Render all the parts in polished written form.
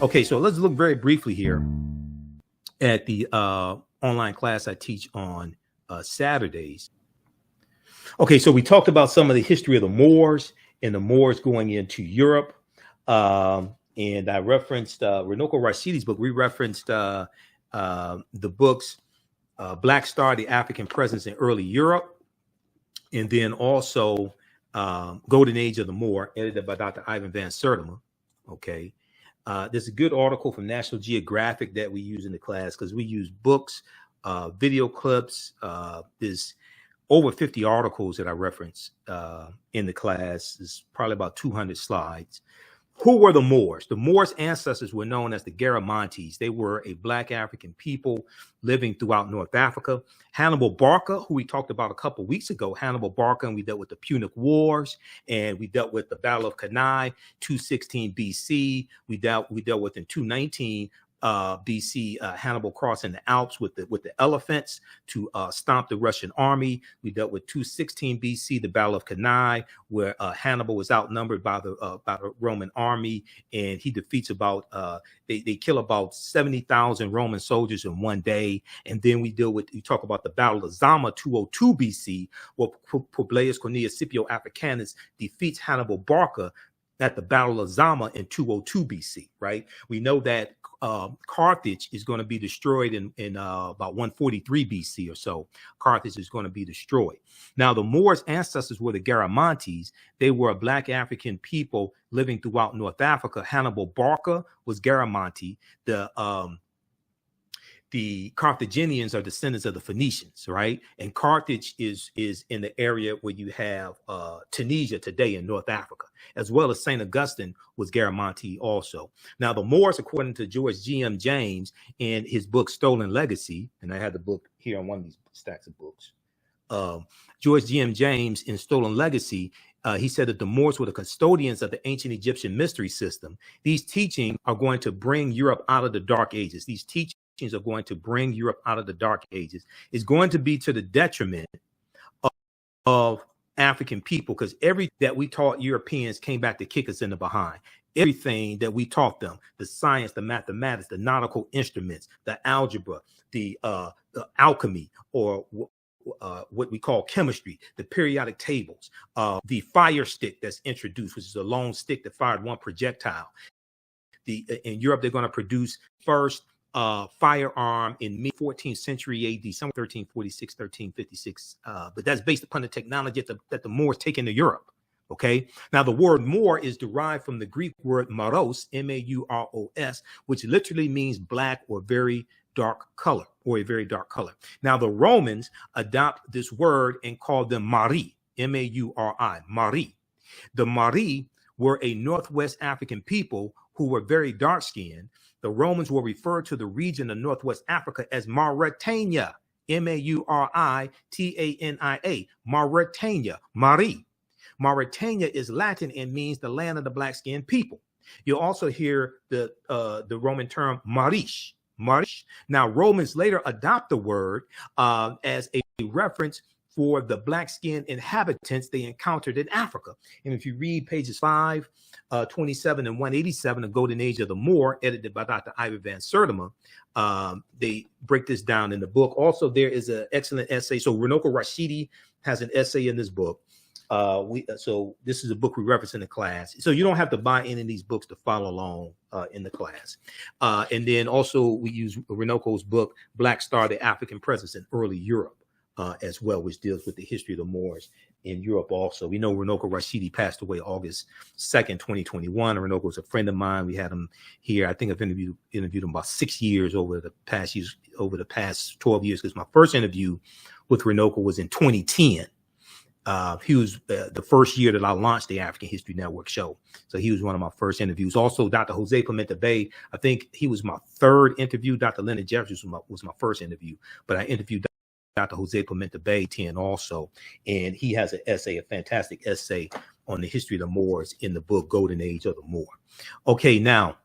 Okay, so let's look very briefly here at the online class I teach on Saturdays. Okay, so we talked about some of the history of the Moors and the Moors going into Europe. And I referenced Runoko Rashidi's book. We referenced the books Black Star, The African Presence in Early Europe, and then also Golden Age of the Moor, edited by Dr. Ivan Van Sertima. Okay. There's a good article from National Geographic that we use in the class because we use books, video clips. There's over 50 articles that I reference in the class. There's probably about 200 slides. Who were the Moors? The Moors' ancestors were known as the Garamantes. They were a Black African people living throughout North Africa. Hannibal Barca, who we talked about a couple weeks ago, Hannibal Barca, and we dealt with the Punic Wars, and we dealt with the Battle of Cannae, 216 BC. We dealt with in 219 BC, Hannibal crossing the Alps with the elephants to stomp the Russian army. We dealt with 216 BC, the Battle of Cannae, where Hannibal was outnumbered by the Roman army, and he defeats they kill about 70,000 Roman soldiers in one day. And then we talk about the Battle of Zama, 202 BC, where Publius Cornelius Scipio Africanus defeats Hannibal Barca at the Battle of Zama in 202 BC, right? We know that Carthage is going to be destroyed in about 143 BC or so. Carthage is going to be destroyed. Now, the Moors' ancestors were the Garamantes. They were a Black African people living throughout North Africa. Hannibal Barca was Garamanti. The Carthaginians are descendants of the Phoenicians, right? And Carthage is in the area where you have Tunisia today in North Africa, as well as St. Augustine was Garamanti also. Now, the Moors, according to George G.M. James in his book Stolen Legacy, and I had the book here on one of these stacks of books, George G.M. James in Stolen Legacy, he said that the Moors were the custodians of the ancient Egyptian mystery system. These teachings are going to bring Europe out of the Dark Ages. These teachings are going to bring Europe out of the Dark Ages. It's going to be to the detriment of African people, because everything that we taught Europeans came back to kick us in the behind. Everything that we taught them, the science, the mathematics, the nautical instruments, the algebra, the alchemy, or what we call chemistry, the periodic tables, the fire stick that's introduced, which is a long stick that fired one projectile. In Europe, they're going to produce first firearm in mid-14th century AD, somewhere 1346, 1356. But that's based upon the technology that the Moors take into Europe. Okay. Now, the word Moor is derived from the Greek word maros, M-A-U-R-O-S, which literally means black or very dark color, or a very dark color. Now, the Romans adopt this word and call them Mari, M-A-U-R-I, Mari. The Mari were a Northwest African people who were very dark-skinned. The Romans will refer to the region of Northwest Africa as Mauritania, M-A-U-R-I-T-A-N-I-A, Mauritania, Mari. Mauritania is Latin and means the land of the black-skinned people. You'll also hear the Roman term Marish. Marish. Now, Romans later adopt the word as a reference for the black-skinned inhabitants they encountered in Africa. And if you read pages 527 and 187 of Golden Age of the Moor, edited by Dr. Ivan Van Sertima, they break this down in the book. Also, there is an excellent essay. So Runoko Rashidi has an essay in this book. So this is a book we reference in the class. So you don't have to buy any of these books to follow along in the class. And then also we use Runoko's book, Black Star, The African Presence in Early Europe, as well, which deals with the history of the Moors in Europe also. We know Runoko Rashidi passed away August 2nd, 2021. Runoko was a friend of mine. We had him here. I think I've interviewed him about 6 years over the past 12 years, because my first interview with Runoko was in 2010. He was the first year that I launched the African History Network show. So he was one of my first interviews. Also, Dr. Jose Clemente Bay, I think he was my third interview. Dr. Leonard Jeffries was my first interview, but I interviewed Dr. Jose Clemente Bay 10 also. And he has an essay, a fantastic essay on the history of the Moors in the book, Golden Age of the Moor. Okay, now,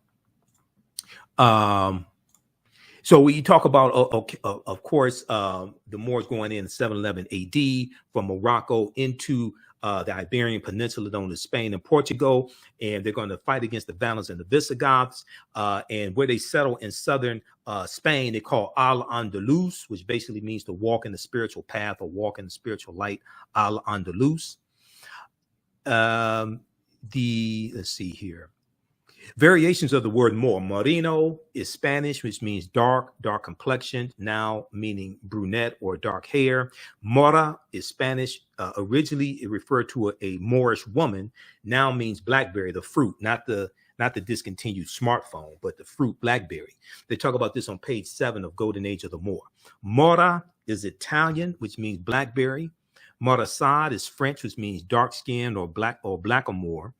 So we talk about, of course, the Moors going in 711 AD from Morocco into the Iberian Peninsula known as Spain and Portugal, and they're going to fight against the Vandals and the Visigoths. And where they settle in southern Spain, they call Al-Andalus, which basically means to walk in the spiritual path or walk in the spiritual light. Al-Andalus. Let's see here. Variations of the word Moor. Moreno is Spanish, which means dark complexion, now meaning brunette or dark hair. Mora is Spanish. Originally, it referred to a Moorish woman, now means blackberry, the fruit, not the discontinued smartphone, but the fruit blackberry. They talk about this on page 7 of Golden Age of the Moor. Mora is Italian, which means blackberry. Morassad is French, which means dark skin or blackamoor.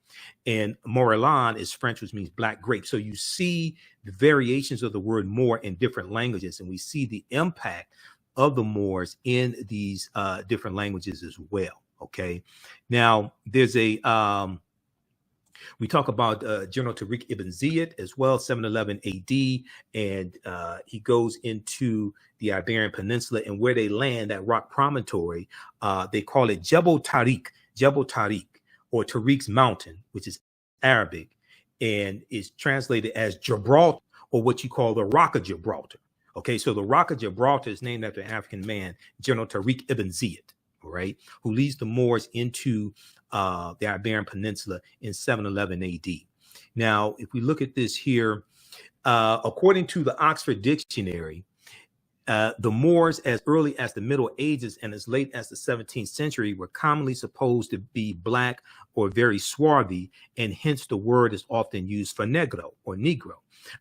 And Morelan is French, which means black grape. So you see the variations of the word Moor in different languages, and we see the impact of the Moors in these different languages as well. Okay. Now there's we talk about General Tariq ibn Ziyad as well, 711 AD, and he goes into the Iberian Peninsula, and where they land, that rock promontory, they call it Jebel Tariq, or Tariq's Mountain, which is Arabic, and is translated as Gibraltar, or what you call the Rock of Gibraltar. Okay, so the Rock of Gibraltar is named after an African man, General Tariq ibn Ziyad, right, who leads the Moors into the Iberian Peninsula in 711 AD. Now, if we look at this here, according to the Oxford Dictionary, the Moors, as early as the Middle Ages and as late as the 17th century, were commonly supposed to be black or very swarthy, and hence the word is often used for negro or negro.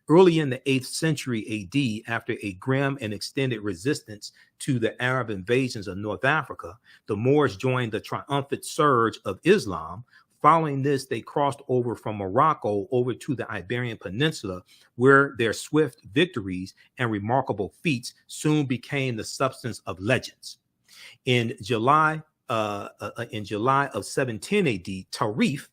Early in the 8th century AD, after a grim and extended resistance to the Arab invasions of North Africa, the Moors joined the triumphant surge of Islam. Following this, they crossed over from Morocco over to the Iberian Peninsula, where their swift victories and remarkable feats soon became the substance of legends. In July of 710 AD, Tarif,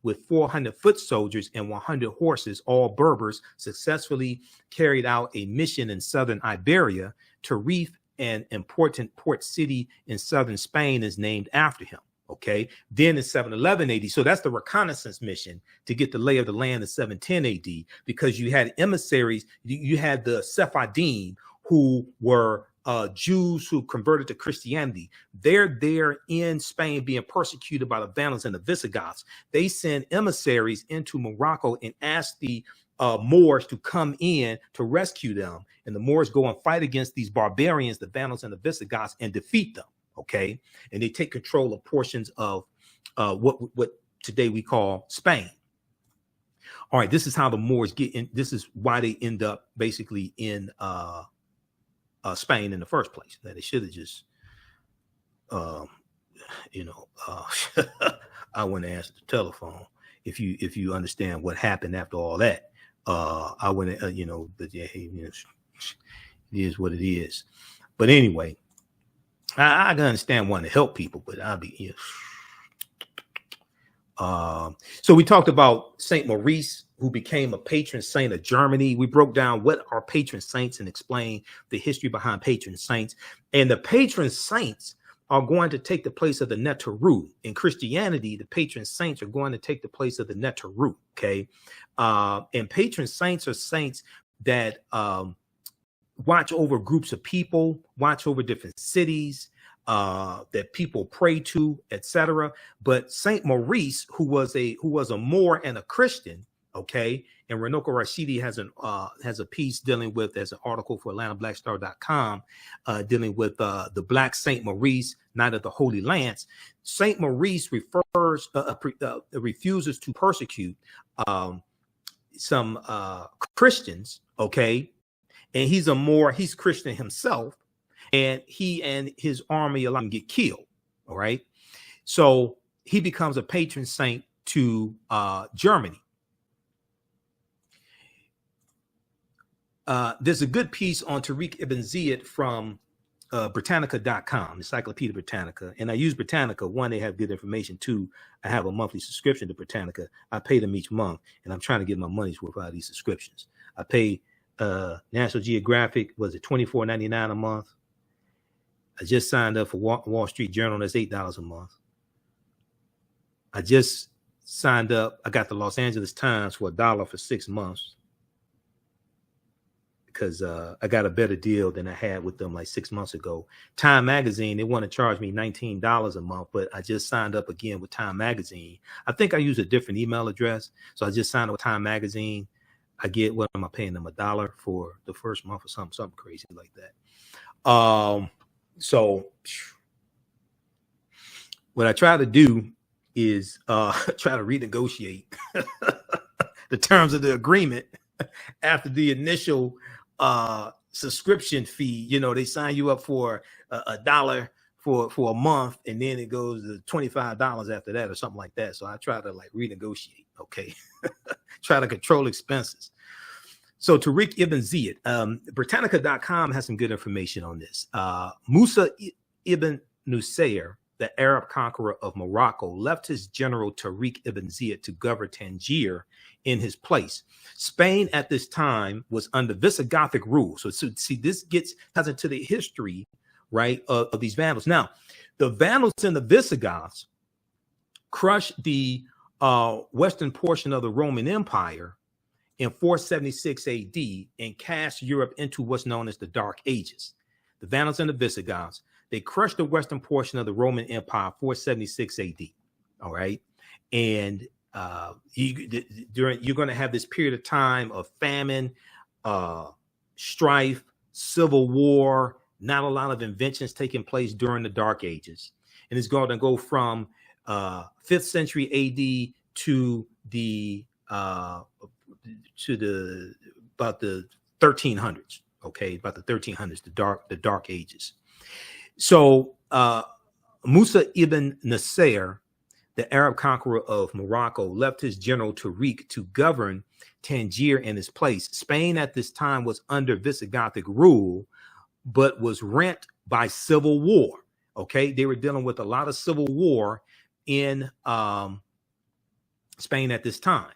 with 400 foot soldiers and 100 horses, all Berbers, successfully carried out a mission in southern Iberia. Tarif, an important port city in southern Spain, is named after him. Okay, then in 711 AD, so that's the reconnaissance mission to get the lay of the land in 710 AD, because you had emissaries, you had the Sephardim, who were Jews who converted to Christianity. They're there in Spain being persecuted by the Vandals and the Visigoths. They send emissaries into Morocco and ask the Moors to come in to rescue them. And the Moors go and fight against these barbarians, the Vandals and the Visigoths, and defeat them. Okay, and they take control of portions of what today we call Spain. All right, this is how the Moors get in. This is why they end up basically in Spain in the first place. That they should have just, I wouldn't answer the telephone if you understand what happened after all that. I wouldn't, but yeah, it is what it is. But anyway. I can understand wanting to help people, but I'll be, so we talked about Saint Maurice, who became a patron saint of Germany. We broke down what are patron saints and explained the history behind patron saints. And the patron saints are going to take the place of the Neteru. In Christianity, the patron saints are going to take the place of the Neteru. Okay, and patron saints are saints that watch over groups of people, watch over different cities that people pray to, etc. But Saint Maurice, who was a Moor and a Christian, okay, and Renoko Rashidi has a piece dealing with, as an article for AtlantaBlackStar.com, dealing with the Black Saint Maurice, Knight of the Holy Lance. Saint Maurice refuses to persecute some Christians, okay. And he's Christian himself, and he and his army allow him to get killed. All right. So he becomes a patron saint to Germany. There's a good piece on Tariq ibn Ziyad from Britannica.com, Encyclopedia Britannica. And I use Britannica. One, they have good information. Two, I have a monthly subscription to Britannica. I pay them each month, and I'm trying to get my money's worth out of these subscriptions. I pay National Geographic, was it $24.99 a month? I just signed up for Wall Street Journal. That's $8 a month. I just signed up. I got the Los Angeles Times for $1 for 6 months because I got a better deal than I had with them like 6 months ago. Time Magazine, they want to charge me $19 a month, but I just signed up again with Time Magazine. I think I use a different email address, so I just signed up with Time Magazine. I get, what am I paying them, $1 for the first month or something crazy like that. So what I try to do is try to renegotiate the terms of the agreement after the initial subscription fee. You know, they sign you up for $1 for a month, and then it goes to $25 after that or something like that. So I try to like renegotiate, okay? Try to control expenses. So Tariq Ibn Ziyad, Britannica.com has some good information on this. Musa ibn Nusayr, the Arab conqueror of Morocco, left his general Tariq ibn Ziyad to govern Tangier in his place. Spain at this time was under Visigothic rule. So see, this ties into the history, right, of these Vandals. Now, the Vandals and the Visigoths crushed the western portion of the Roman Empire in 476 AD and cast Europe into what's known as the Dark Ages. The Vandals and the Visigoths, they crushed the western portion of the Roman Empire 476 AD. All right. And you're going to have this period of time of famine, strife, civil war, not a lot of inventions taking place during the Dark Ages. And it's going to go from 5th century AD to about the 1300s. Okay, about the 1300s, the Dark Ages. So Musa ibn Nasser, the Arab conqueror of Morocco, left his general Tariq to govern Tangier in his place. Spain at this time was under Visigothic rule, but was rent by civil war. Okay, they were dealing with a lot of civil war in Spain at this time.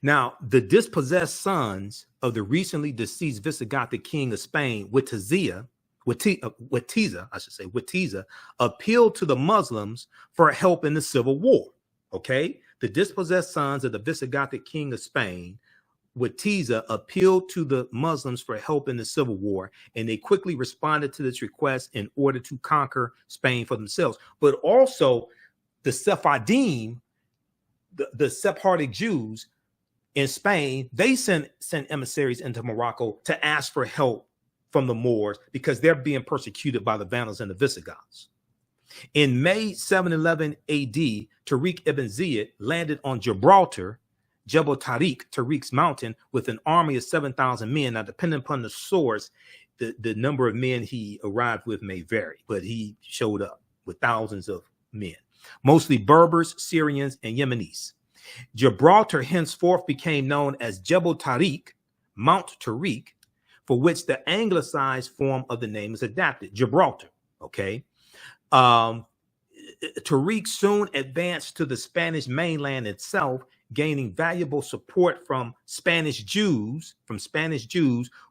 Now, the dispossessed sons of the recently deceased Visigothic king of Spain, Witiza, appealed to the Muslims for help in the civil war. Okay, the dispossessed sons of the Visigothic king of Spain, Witiza, appealed to the Muslims for help in the civil war, and they quickly responded to this request in order to conquer Spain for themselves. But also, the Sephardim, the Sephardic Jews in Spain, they sent emissaries into Morocco to ask for help from the Moors because they're being persecuted by the Vandals and the Visigoths. In May 711 AD, Tariq ibn Ziyad landed on Gibraltar, Jebel Tariq, Tariq's mountain, with an army of 7,000 men. Now, depending upon the source, the number of men he arrived with may vary, but he showed up with thousands of men, mostly Berbers, Syrians, and Yemenis. Gibraltar henceforth became known as Jebel Tariq, Mount Tariq, for which the anglicized form of the name is adapted, Gibraltar. Okay. Tariq soon advanced to the Spanish mainland itself, gaining valuable support from Spanish Jews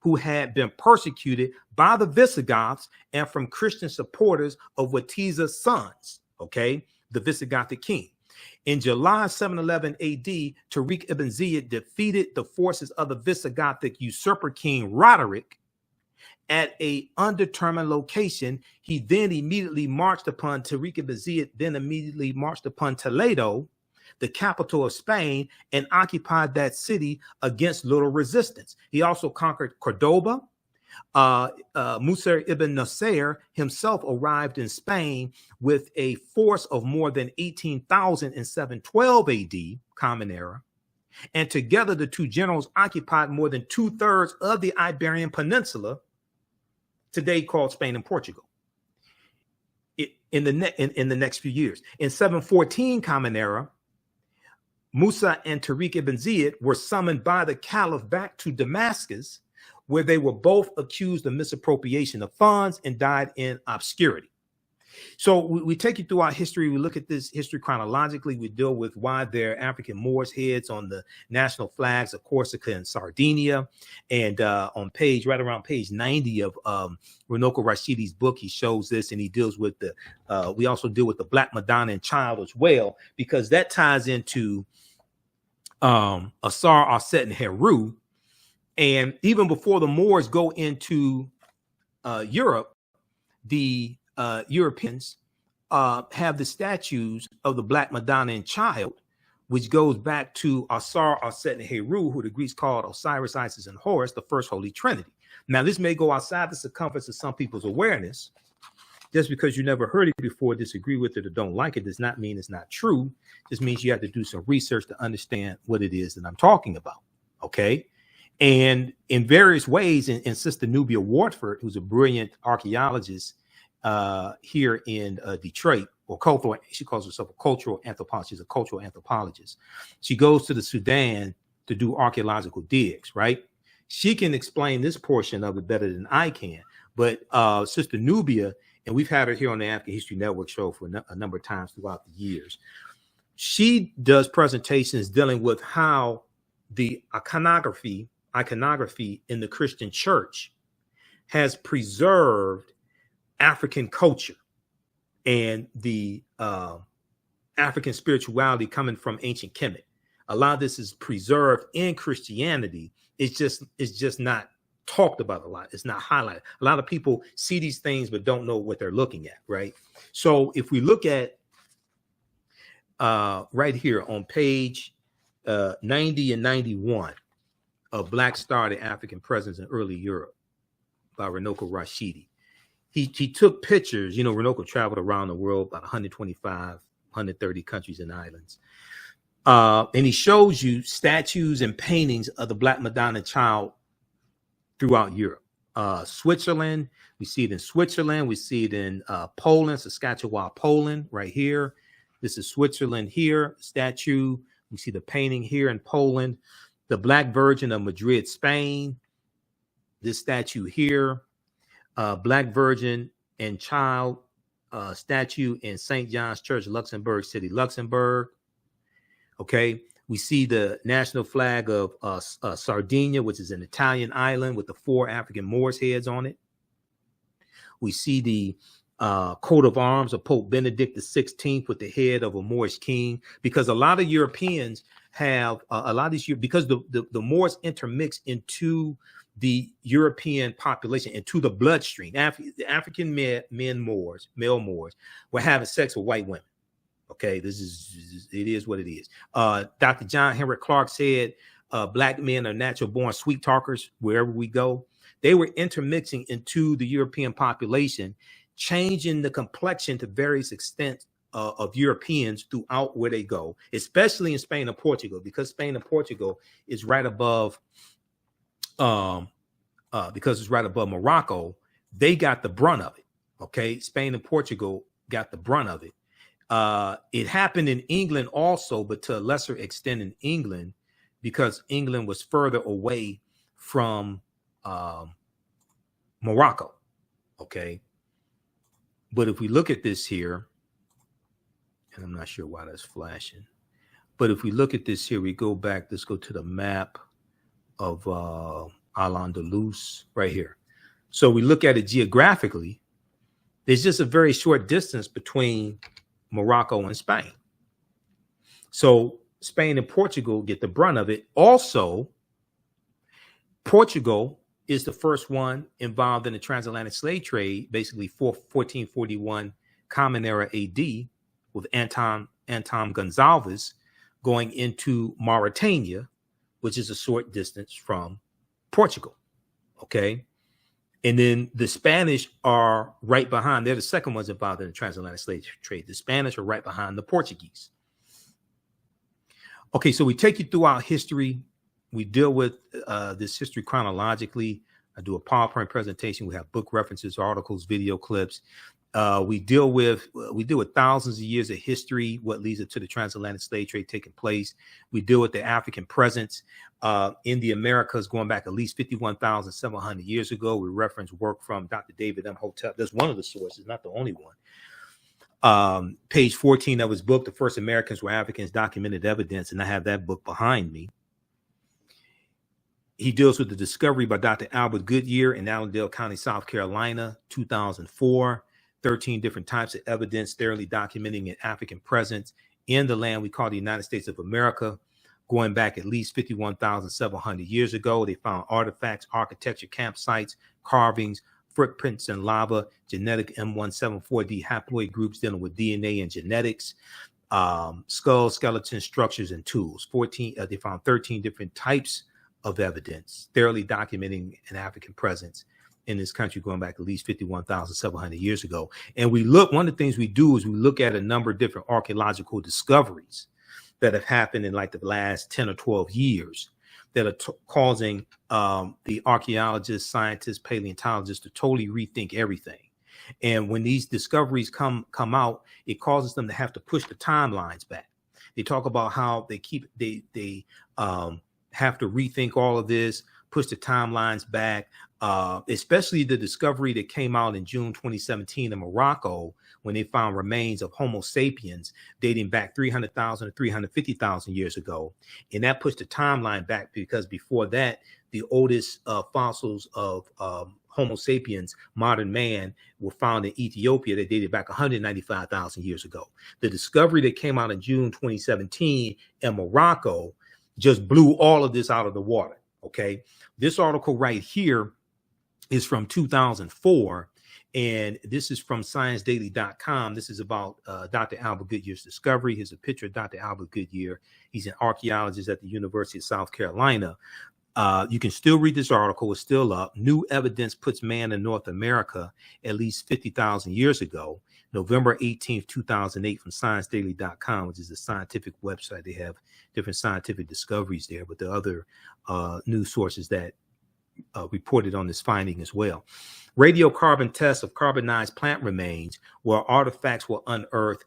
who had been persecuted by the Visigoths and from Christian supporters of Witiza's sons, okay, the Visigothic king. In July 711 AD, Tariq ibn Ziyad defeated the forces of the Visigothic usurper king Roderick at an undetermined location. He then immediately marched upon Toledo, the capital of Spain, and occupied that city against little resistance. He also conquered Cordoba. Musa ibn Nasser himself arrived in Spain with a force of more than 18,000 in 712 AD, Common Era, and together the two generals occupied more than 2/3 of the Iberian Peninsula, today called Spain and Portugal, in the next few years. In 714 Common Era, Musa and Tariq ibn Ziyad were summoned by the Caliph back to Damascus, where they were both accused of misappropriation of funds and died in obscurity. So we take you through our history. We look at this history chronologically. We deal with why there are African Moors heads on the national flags of Corsica and Sardinia. And right around page 90 of Runoko Rashidi's book, he shows this, and he deals with we also deal with the Black Madonna and Child as well, because that ties into Asar, Arset, and Heru. And even before the Moors go into Europe, the Europeans have the statues of the Black Madonna and Child, which goes back to Asar, Arset, and Heru, who the Greeks called Osiris, Isis, and Horus, the first Holy Trinity. Now, this may go outside the circumference of some people's awareness. Just because you never heard it before, disagree with it, or don't like it, does not mean it's not true. Just means you have to do some research to understand what it is that I'm talking about. Okay. And in various ways, and Sister Nubia Wartford, who's a brilliant archaeologist here in Detroit, or cultural, she calls herself a cultural anthropologist. She's a cultural anthropologist. She goes to the Sudan to do archaeological digs, right? She can explain this portion of it better than I can. But Sister Nubia, and we've had her here on the African History Network show for a number of times throughout the years, she does presentations dealing with how the iconography in the Christian church has preserved African culture and the African spirituality coming from ancient Kemet. A lot of this is preserved in Christianity. It's just not talked about a lot. It's not highlighted. A lot of people see these things but don't know what they're looking at, right? So if we look at right here on page 90 and 91 of Black Star, the African Presence in Early Europe by Runoko Rashidi. He took pictures. You know, Runoko traveled around the world, about 125, 130 countries and islands. And he shows you statues and paintings of the Black Madonna Child throughout Europe. Switzerland, we see it in Switzerland. We see it in Poland, Saskatchewan, Poland, right here. This is Switzerland here, statue. We see the painting here in Poland. The Black Virgin of Madrid, Spain. This statue here. Black Virgin and Child statue in St. John's Church, Luxembourg City, Luxembourg. Okay. We see the national flag of Sardinia, which is an Italian island with the 4 African Moors heads on it. We see the coat of arms of Pope Benedict XVI with the head of a Moorish king, because a lot of Europeans have a lot of these, because the Moors intermix into the European population, into the bloodstream. The African male Moors were having sex with white women. Okay, it is what it is. Dr. John Henrik Clark said, black men are natural born sweet talkers wherever we go. They were intermixing into the European population, changing the complexion to various extents of Europeans throughout where they go, especially in Spain and Portugal, because Spain and Portugal is right above, because it's right above Morocco. They got the brunt of it. Okay, Spain and Portugal got the brunt of it. It happened in England also, but to a lesser extent in England, because England was further away from Morocco. Okay. But if we look at this here, and I'm not sure why that's flashing, but if we look at this here, we go back, let's go to the map of Al-Andalus right here. So we look at it geographically, there's just a very short distance between Morocco and Spain. So Spain and Portugal get the brunt of it. Also, Portugal is the first one involved in the transatlantic slave trade, basically 1441 Common Era AD, with Anton Gonsalves going into Mauritania, which is a short distance from Portugal. Okay. And then the Spanish are right behind. They're the second ones involved in the transatlantic slave trade. The Spanish are right behind the Portuguese. Okay, so we take you through our history. We deal with this history chronologically. I do a PowerPoint presentation. We have book references, articles, video clips. We deal with thousands of years of history, what leads up to the transatlantic slave trade taking place. We deal with the African presence in the Americas going back at least 51,700 years ago. We reference work from Dr. David Imhotep. That's one of the sources, not the only one. Page 14 of his book, The First Americans Were Africans, Documented Evidence, and I have that book behind me. He deals with the discovery by Dr. Albert Goodyear in Allendale County, South Carolina, 2004, 13 different types of evidence thoroughly documenting an African presence in the land we call the United States of America, going back at least 51,700 years ago. They found artifacts, architecture, campsites, carvings, footprints in lava, genetic M174D haploid groups dealing with DNA and genetics, skulls, skeletons, structures, and tools. They found 13 different types of evidence thoroughly documenting an African presence in this country going back at least 51,700 years ago. And one of the things we do is we look at a number of different archaeological discoveries that have happened in like the last 10 or 12 years that are causing the archaeologists, scientists, paleontologists to totally rethink everything. And when these discoveries come out, it causes them to have to push the timelines back. They talk about how they have to rethink all of this, push the timelines back, especially the discovery that came out in June 2017 in Morocco when they found remains of Homo sapiens dating back 300,000 to 350,000 years ago. And that pushed the timeline back because before that, the oldest fossils of Homo sapiens, modern man, were found in Ethiopia that dated back 195,000 years ago. The discovery that came out in June 2017 in Morocco just blew all of this out of the water. Okay, this article right here is from 2004, and this is from ScienceDaily.com. This is about Dr. Albert Goodyear's discovery. Here's a picture of Dr. Albert Goodyear. He's an archaeologist at the University of South Carolina. You can still read this article. It's still up. New evidence puts man in North America at least 50,000 years ago. November 18th, 2008 from ScienceDaily.com, which is a scientific website. They have different scientific discoveries there, but there are other news sources that reported on this finding as well. Radiocarbon tests of carbonized plant remains where artifacts were unearthed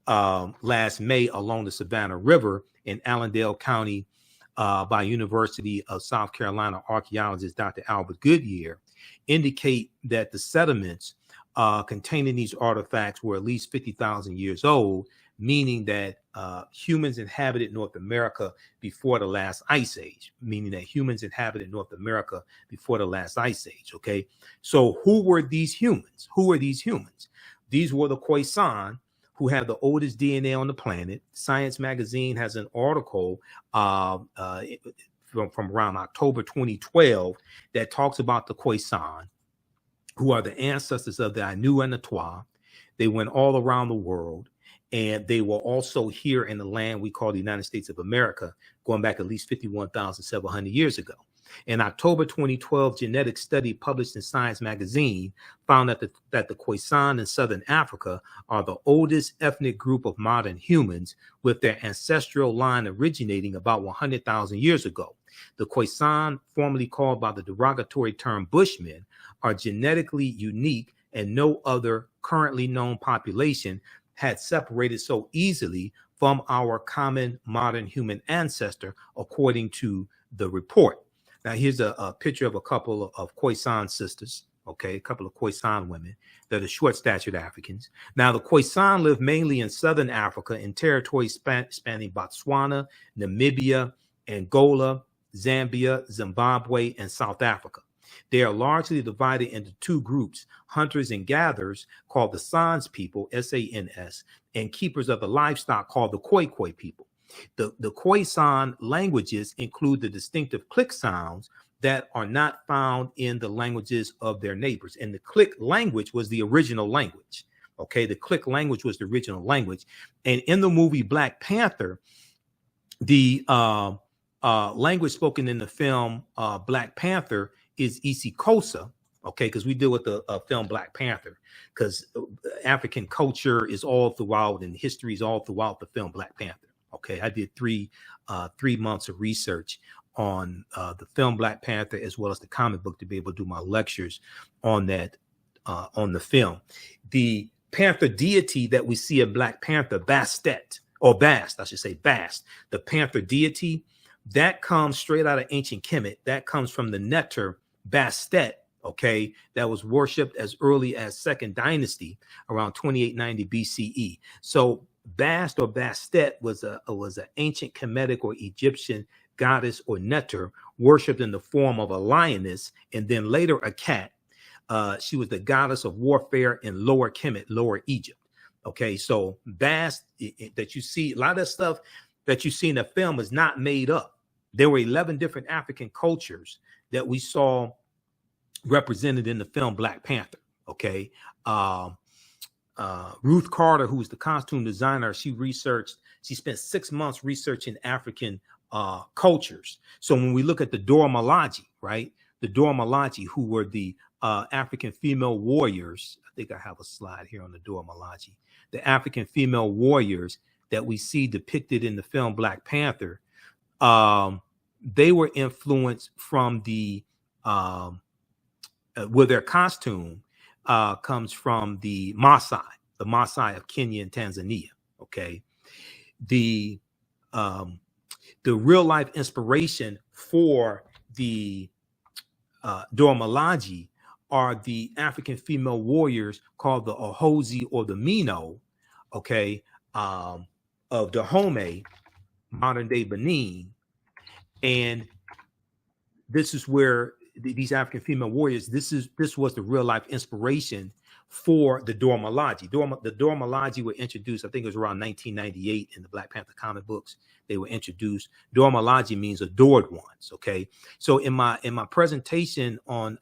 last May along the Savannah River in Allendale County by University of South Carolina archaeologist Dr. Albert Goodyear indicate that the sediments containing these artifacts were at least 50,000 years old, meaning that humans inhabited North America before the last ice age, okay? So who were these humans? These were the Khoisan, who have the oldest DNA on the planet. Science magazine has an article from around October 2012 that talks about the Khoisan, who are the ancestors of the Anuenotois. They went all around the world, and they were also here in the land we call the United States of America, going back at least 51,700 years ago. In October 2012, genetic study published in Science magazine found that the Khoisan in Southern Africa are the oldest ethnic group of modern humans, with their ancestral line originating about 100,000 years ago. The Khoisan, formerly called by the derogatory term Bushmen, are genetically unique, and no other currently known population had separated so easily from our common modern human ancestor, according to the report. Now, here's a picture of a couple of Khoisan sisters, okay, a couple of Khoisan women that are short-statured Africans. Now, the Khoisan live mainly in southern Africa in territories spanning Botswana, Namibia, Angola, Zambia, Zimbabwe, and South Africa. They are largely divided into two groups, hunters and gatherers called the Sans people, S-A-N-S, and keepers of the livestock called the Khoi people. The Khoisan languages include the distinctive click sounds that are not found in the languages of their neighbors. And the click language was the original language. Okay, the click language was the original language. And in the movie Black Panther, the language spoken in the film Black Panther is Isikosa, okay, because we deal with the film Black Panther, because African culture is all throughout and history is all throughout the film Black Panther. Okay, I did 3 months of research on the film Black Panther as well as the comic book to be able to do my lectures on that, on the film. The Panther deity that we see in Black Panther, Bastet, or Bast, I should say Bast, the Panther deity, that comes straight out of ancient Kemet. That comes from the nectar Bastet, okay, that was worshipped as early as Second Dynasty around 2890 BCE. So Bast or Bastet was an ancient Kemetic or Egyptian goddess or neter worshipped in the form of a lioness and then later a cat. She was the goddess of warfare in Lower Kemet, Lower Egypt. Okay, so Bast that you see, a lot of stuff that you see in the film is not made up. There were 11 different African cultures that we saw represented in the film Black Panther. Okay, Ruth Carter, who was the costume designer, she spent 6 months researching African cultures. So when we look at the Dora Milaje, right, the Dora Milaje, who were the African female warriors, I think I have a slide here on the Dora Milaje, the African female warriors that we see depicted in the film Black Panther, they were influenced from the where their costume comes from the Maasai of Kenya and Tanzania. Okay, the real life inspiration for the Dora Milaje are the African female warriors called the Ohozi or the Mino, okay, of Dahomey, modern day Benin. And this is where these African female warriors, this was the real life inspiration for the Dora Milaje. The Dora Milaje were introduced, I think it was around 1998 in the Black Panther comic books. They were introduced. Dora Milaje means adored ones. Okay, so in my presentation on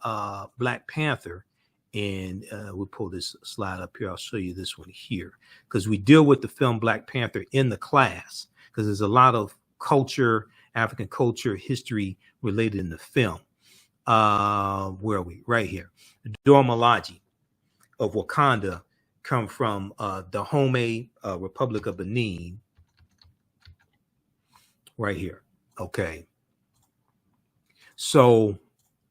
Black Panther, and we'll pull this slide up here. I'll show you this one here because we deal with the film Black Panther in the class because there's a lot of culture, African culture, history related in the film. Where are we? Right here. The Dora Milaje of Wakanda come from Dahomey, Republic of Benin. Right here. Okay. So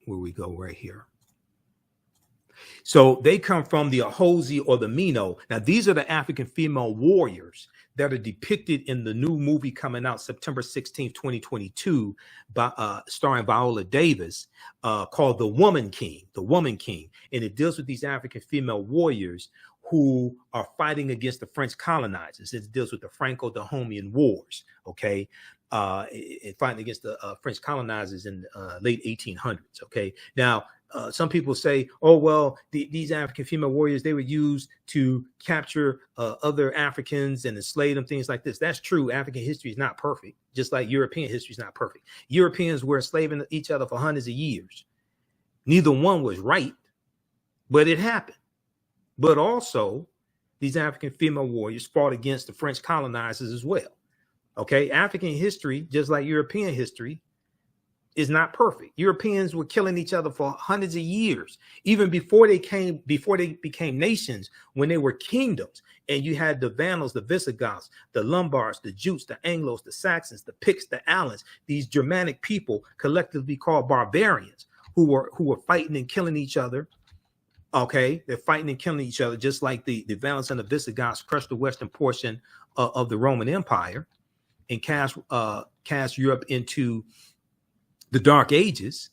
where we go right here. So they come from the Ohozi or the Mino. Now, these are the African female warriors that are depicted in the new movie coming out September 16th, 2022, starring Viola Davis, called The Woman King. The Woman King. And it deals with these African female warriors who are fighting against the French colonizers. It deals with the Franco-Dahomean Wars, okay? Fighting against the French colonizers in the late 1800s, okay? Now, some people say, oh, well, these African female warriors, they were used to capture other Africans and enslave them, things like this. That's true. African history is not perfect, just like European history is not perfect. Europeans were enslaving each other for hundreds of years. Neither one was right, but it happened. But also, these African female warriors fought against the French colonizers as well. Okay, African history, just like European history, is not perfect. Europeans were killing each other for hundreds of years, even before they became nations, when they were kingdoms. And you had the Vandals, the Visigoths, the Lombards, the Jutes, the Anglos, the Saxons, the Picts, the Alans, these Germanic people collectively called barbarians who were fighting and killing each other. Okay, they're fighting and killing each other, just like the Vandals and the Visigoths crushed the western portion of the Roman Empire and cast Europe into the Dark Ages.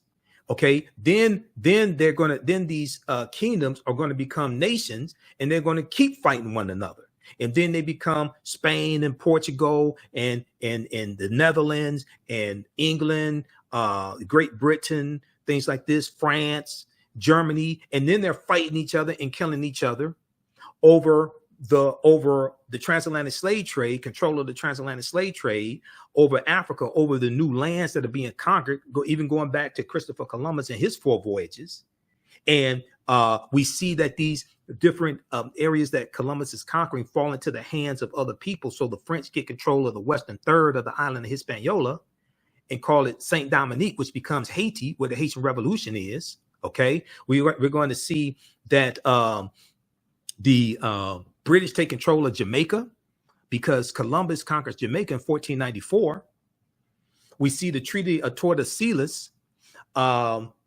Okay, then these kingdoms are going to become nations, and they're going to keep fighting one another. And then they become Spain and Portugal and the Netherlands and England, Great Britain, things like this, France, Germany, and then they're fighting each other and killing each other over the transatlantic slave trade, control of the transatlantic slave trade, over Africa, over the new lands that are being conquered, even going back to Christopher Columbus and his 4 voyages. And we see that these different areas that Columbus is conquering fall into the hands of other people. So the French get control of the western third of the island of Hispaniola and call it Saint Dominique, which becomes Haiti, where the Haitian Revolution is. Okay, we're going to see that the British take control of Jamaica because Columbus conquers Jamaica in 1494. We see the Treaty of Tordesillas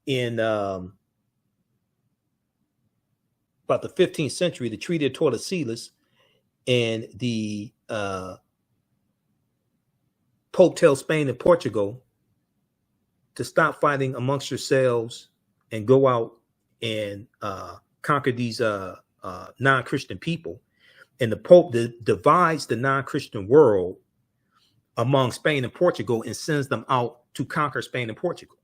in about the 15th century, the Treaty of Tordesillas, and the Pope tells Spain and Portugal to stop fighting amongst yourselves and go out and conquer these non-Christian people. And the Pope divides the non-Christian world among Spain and Portugal and sends them out to conquer Spain and Portugal.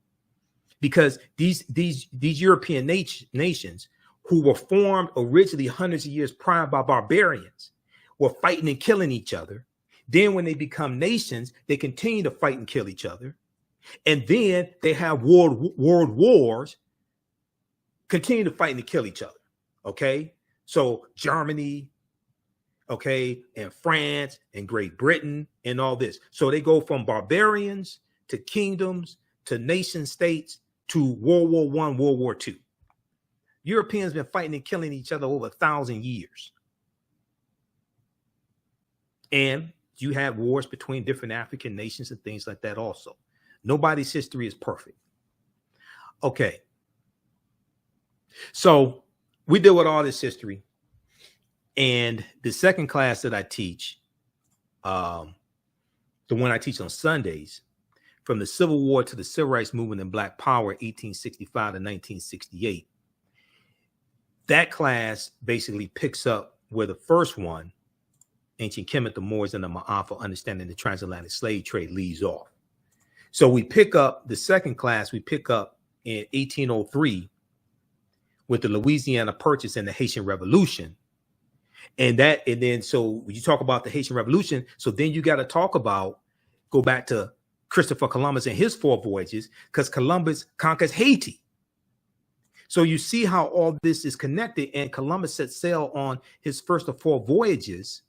Because these European nations who were formed originally hundreds of years prior by barbarians were fighting and killing each other. Then when they become nations, they continue to fight and kill each other. And then they have world wars, continue to fight and kill each other. Okay. So Germany, okay, and France and Great Britain and all this. So they go from barbarians to kingdoms to nation states to World War I, World War II. Europeans been fighting and killing each other over 1,000 years. And you have wars between different African nations and things like that also. Nobody's history is perfect. Okay. So we deal with all this history. And the second class that I teach, the one I teach on Sundays, from the Civil War to the Civil Rights Movement and Black Power, 1865 to 1968. That class basically picks up where the first one, Ancient Kemet, the Moors, and the Maafa, Understanding the Transatlantic Slave Trade, leaves off. So we pick up the second class, we pick up in 1803 with the Louisiana Purchase and the Haitian Revolution. And then so you talk about the Haitian Revolution. So then you got to go back to Christopher Columbus and his 4 voyages, because Columbus conquers Haiti. So you see how all this is connected. And Columbus set sail on his first of 4 voyages,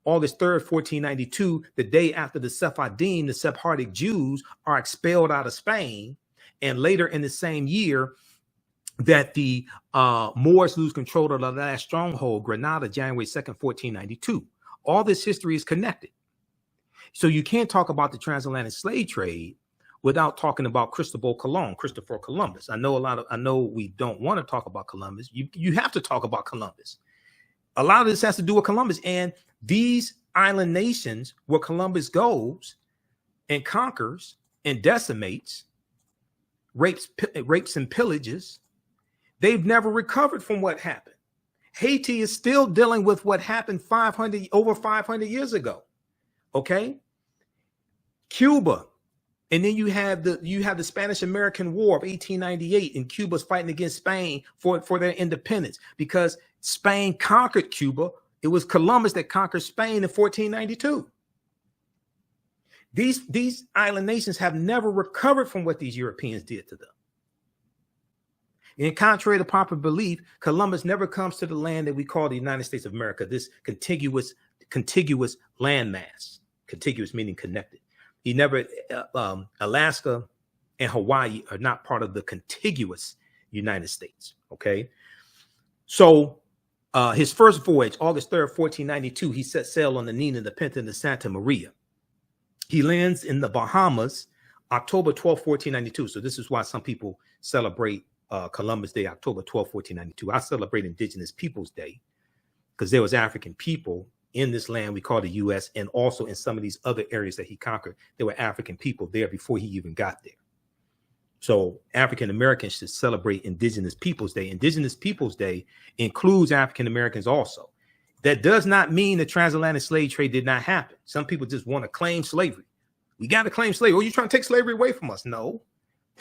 August 3rd, 1492, the day after the Sephardim, the Sephardic Jews, are expelled out of Spain. And later in the same year that the Moors lose control of the last stronghold, Granada, January 2nd, 1492. All this history is connected. So you can't talk about the transatlantic slave trade without talking about Christopher Columbus. I know we don't want to talk about Columbus. You have to talk about Columbus. A lot of this has to do with Columbus and these island nations where Columbus goes and conquers and decimates, rapes and pillages. They've never recovered from what happened. Haiti is still dealing with what happened over 500 years ago. Okay. Cuba. And then you have the Spanish-American War of 1898, and Cuba's fighting against Spain for their independence because Spain conquered Cuba. It was Columbus that conquered Spain in 1492. These island nations have never recovered from what these Europeans did to them. And contrary to popular belief, Columbus never comes to the land that we call the United States of America, this contiguous landmass, contiguous meaning connected. He never, Alaska and Hawaii are not part of the contiguous United States. Okay. So his first voyage, August 3rd, 1492, he set sail on the Nina, the Pinta, and the Santa Maria. He lands in the Bahamas, October 12th, 1492. So this is why some people celebrate Columbus Day, October 12th, 1492. I celebrate Indigenous Peoples Day because there was African people in this land we call the U.S. and also in some of these other areas that he conquered. There were African people there before he even got there. So African Americans should celebrate Indigenous Peoples Day. Indigenous Peoples Day includes African Americans also. That does not mean the transatlantic slave trade did not happen. Some people just want to claim slavery. We got to claim slavery. Oh, you're trying to take slavery away from us? No.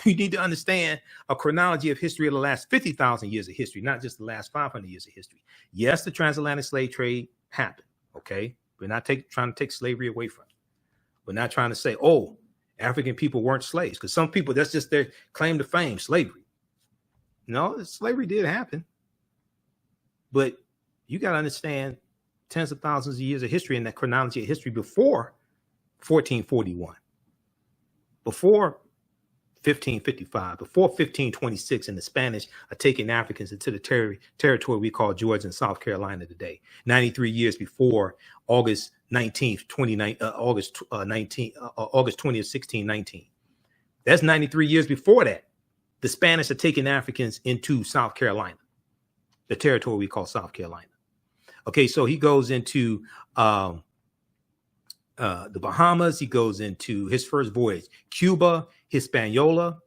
You need to understand a chronology of history of the last 50,000 years of history, not just the last 500 years of history. Yes, the transatlantic slave trade happened. Okay, we're not trying to take slavery away from it. We're not trying to say, oh, African people weren't slaves, because some people, that's just their claim to fame, slavery. No, slavery did happen. But you got to understand tens of thousands of years of history and that chronology of history before 1441, before 1555, before 1526, and the Spanish are taking Africans into the territory we call Georgia and South Carolina today. 93 years before August 19th, August 20th, 1619. That's 93 years before that. The Spanish are taking Africans into South Carolina, the territory we call South Carolina. Okay, so he goes into the Bahamas. He goes into his first voyage, Cuba, Hispaniola.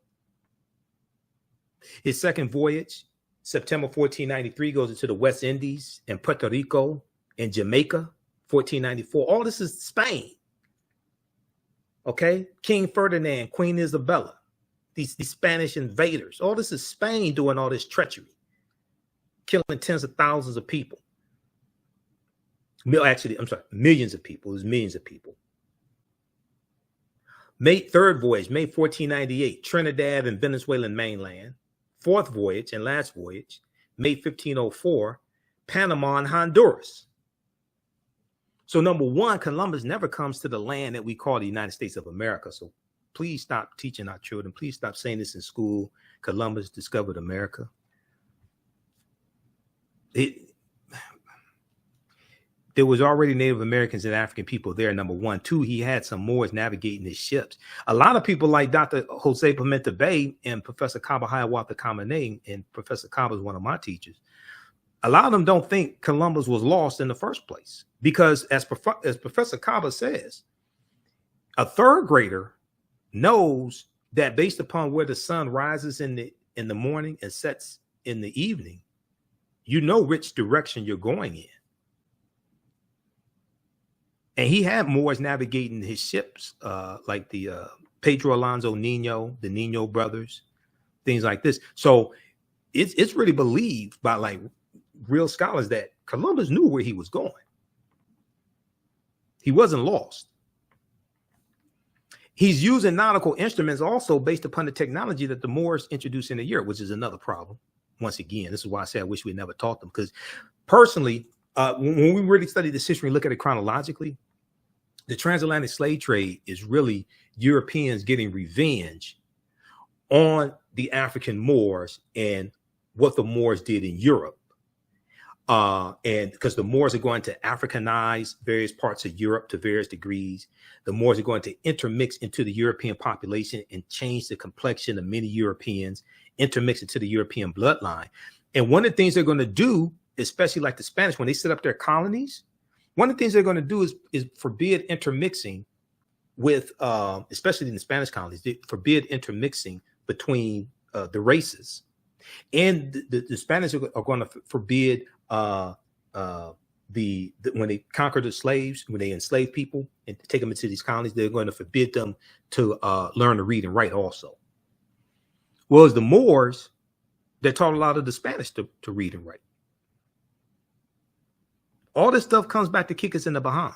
His second voyage, September 1493 goes into the West Indies and Puerto Rico and Jamaica, 1494. All this is Spain. Okay, King Ferdinand, Queen Isabella, these Spanish invaders. All this is Spain doing all this treachery, killing tens of thousands of people. Actually, I'm sorry, millions of people. It was millions of people. Third voyage, May 1498, Trinidad and Venezuelan mainland. Fourth voyage and last voyage, May 1504, Panama and Honduras. So number one, Columbus never comes to the land that we call the United States of America. So please stop teaching our children. Please stop saying this in school. Columbus discovered America. There was already Native Americans and African people there, number one. Two, he had some Moors navigating his ships. A lot of people like Dr. Jose Pimenta Bay and Professor Kaba Hiawatha Kamene, and Professor Kaba is one of my teachers. A lot of them don't think Columbus was lost in the first place because, as Professor Kaba says, a third grader knows that based upon where the sun rises in the morning and sets in the evening, you know which direction you're going in. And he had Moors navigating his ships, like the Pedro Alonso Nino, the Nino brothers, things like this. So it's really believed by like real scholars that Columbus knew where he was going. He wasn't lost. He's using nautical instruments also based upon the technology that the Moors introduced into Europe, which is another problem. Once again, this is why I say I wish we never taught them, because personally, when we really study this history and look at it chronologically, the transatlantic slave trade is really Europeans getting revenge on the African Moors and what the Moors did in Europe. And because the Moors are going to Africanize various parts of Europe to various degrees, the Moors are going to intermix into the European population and change the complexion of many Europeans, intermix into the European bloodline. And one of the things they're going to do, especially like the Spanish, when they set up their colonies, one of the things they're going to do is forbid intermixing with, especially in the Spanish colonies, they forbid intermixing between the races. And the Spanish are going to forbid when they conquer the slaves, when they enslave people and take them into these colonies, they're going to forbid them to learn to read and write also. Well, it's the Moors that taught a lot of the Spanish to read and write. All this stuff comes back to kick us in the behind.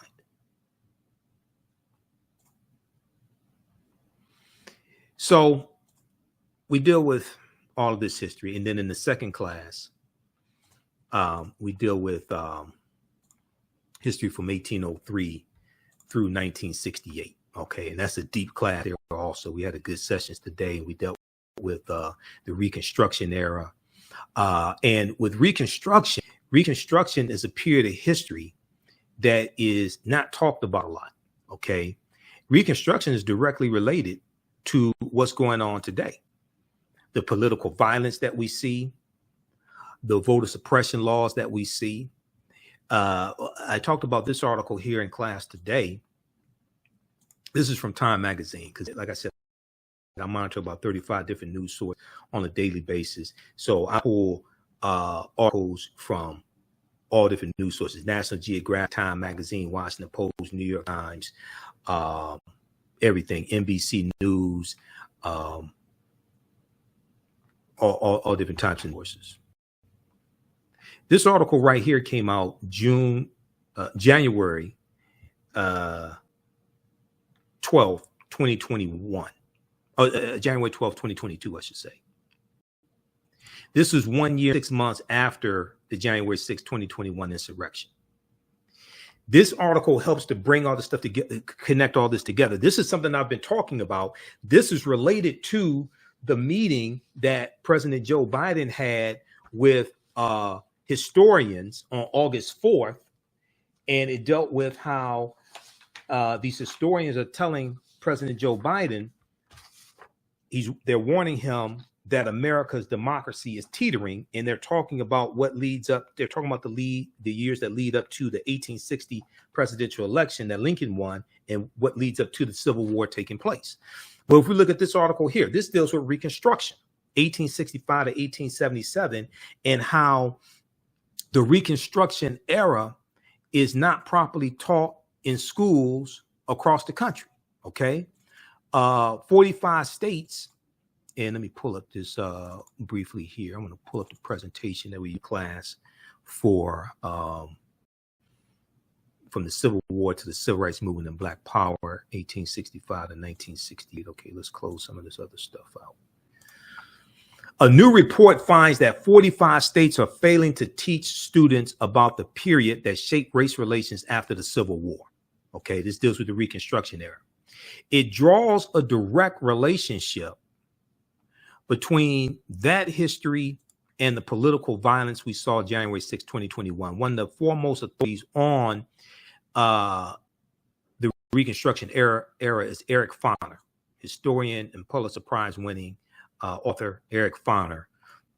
So we deal with all of this history. And then in the second class, we deal with history from 1803 through 1968. Okay, and that's a deep class there also. We had a good sessions today, and we dealt with the Reconstruction Era. And with Reconstruction is a period of history that is not talked about a lot. Okay, Reconstruction is directly related to what's going on today. The political violence that we see, the voter suppression laws that we see. I talked about this article here in class today. This is from Time Magazine, because like I said, I monitor about 35 different news sources on a daily basis. So I pull articles from all different news sources: National Geographic, Time Magazine, Washington Post, New York Times, everything, NBC News, all different types of sources. This article right here came out January 12th, 2021. January 12th, 2022, I should say. This is 1 year, 6 months after the January 6th, 2021 insurrection. This article helps to bring all this stuff together, connect all this together. This is something I've been talking about. This is related to the meeting that President Joe Biden had with historians on August 4th. And it dealt with how these historians are telling President Joe Biden, they're warning him that America's democracy is teetering, and they're talking about what leads up. They're talking about the years that lead up to the 1860 presidential election that Lincoln won, and what leads up to the Civil War taking place. Well, if we look at this article here, this deals with Reconstruction. 1865 to 1877, and how the Reconstruction era is not properly taught in schools across the country. Okay. 45 states, and let me pull up this briefly here. I'm going to pull up the presentation that we class for from the Civil War to the Civil Rights Movement and Black Power, 1865 to 1968. Okay, let's close some of this other stuff out. A new report finds that 45 states are failing to teach students about the period that shaped race relations after the Civil War. Okay, this deals with the Reconstruction era. It draws a direct relationship between that history and the political violence we saw January 6, 2021. One of the foremost authorities on the Reconstruction era is Eric Foner, historian and Pulitzer Prize winning author Eric Foner,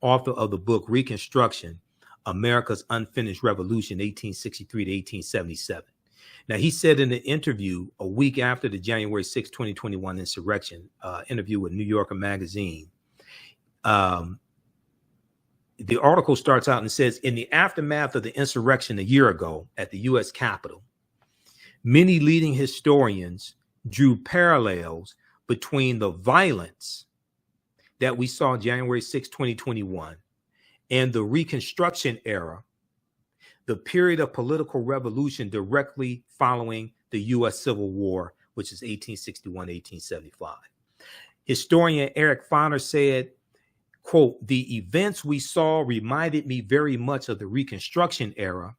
author of the book Reconstruction, America's Unfinished Revolution, 1863 to 1877. Now, he said in an interview a week after the January 6, 2021 insurrection, interview with New Yorker magazine, the article starts out and says, in the aftermath of the insurrection a year ago at the U.S. Capitol, many leading historians drew parallels between the violence that we saw January 6, 2021, and the Reconstruction era, the period of political revolution directly following the U.S. Civil War, which is 1861, 1875. Historian Eric Foner said, quote, the events we saw reminded me very much of the Reconstruction era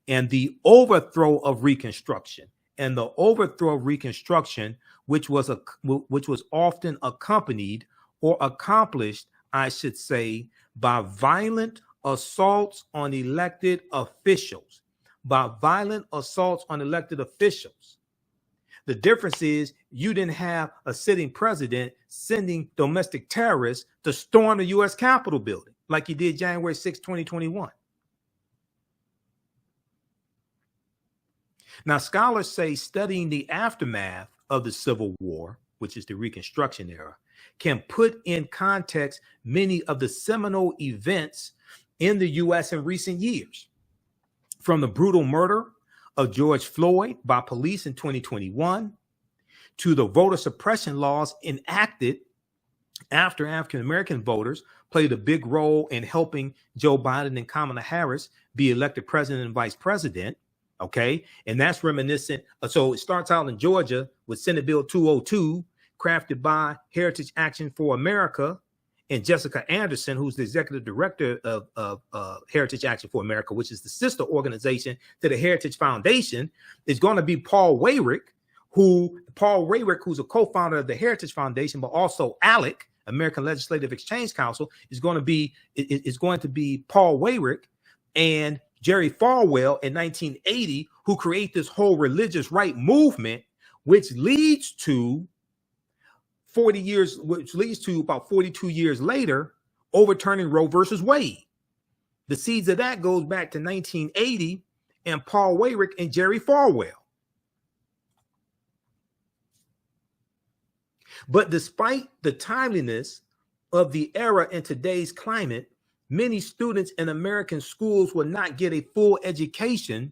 and the overthrow of Reconstruction. And the overthrow of Reconstruction, which was often accompanied or accomplished, I should say, by violent assaults on elected officials. By violent assaults on elected officials. The difference is you didn't have a sitting president sending domestic terrorists to storm the U.S. Capitol building like you did January 6, 2021. Now, scholars say studying the aftermath of the Civil War, which is the Reconstruction era, can put in context many of the seminal events in the U.S. in recent years, from the brutal murder of George Floyd by police in 2021 to the voter suppression laws enacted after African-American voters played a big role in helping Joe Biden and Kamala Harris be elected president and vice president. Okay. And that's reminiscent. So it starts out in Georgia with Senate Bill 202, crafted by Heritage Action for America, and Jessica Anderson, who's the executive director of Heritage Action for America, which is the sister organization to the Heritage Foundation, is going to be Paul Weyrich, who's a co-founder of the Heritage Foundation, but also ALEC, American Legislative Exchange Council, is going to be Paul Weyrich and Jerry Falwell in 1980, who create this whole religious right movement, which leads to about 42 years later, overturning Roe versus Wade. The seeds of that goes back to 1980 and Paul Weyrich and Jerry Falwell. But despite the timeliness of the era in today's climate, many students in American schools will not get a full education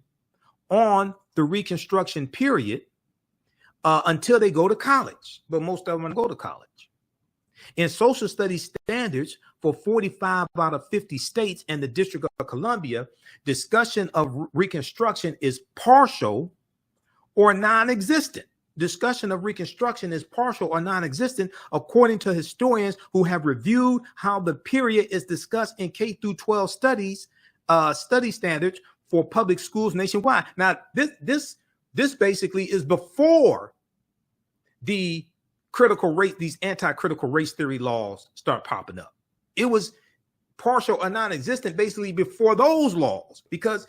on the Reconstruction period until they go to college, but most of them go to college. In social studies standards for 45 out of 50 states and the District of Columbia, discussion of Reconstruction is partial or non-existent. Discussion of Reconstruction is partial or non-existent, according to historians who have reviewed how the period is discussed in K through 12 studies, study standards for public schools nationwide. Now, this basically is before the these anti-critical race theory laws start popping up. It was partial or non-existent basically before those laws, because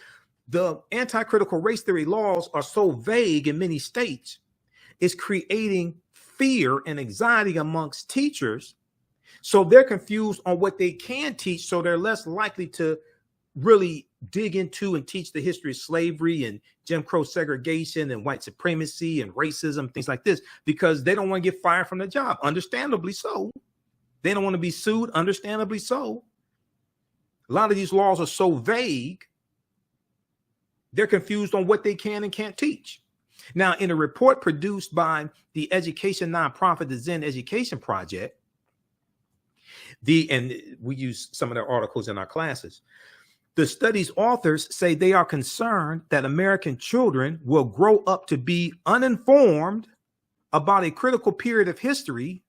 the anti-critical race theory laws are so vague in many states. It's creating fear and anxiety amongst teachers. So they're confused on what they can teach. So they're less likely to really dig into and teach the history of slavery and Jim Crow segregation and white supremacy and racism, things like this, because they don't want to get fired from the job. Understandably so. They don't want to be sued, understandably so. A lot of these laws are so vague, they're confused on what they can and can't teach. Now, in a report produced by the education nonprofit, the Zen Education Project, and we use some of their articles in our classes, the study's authors say they are concerned that American children will grow up to be uninformed about a critical period of history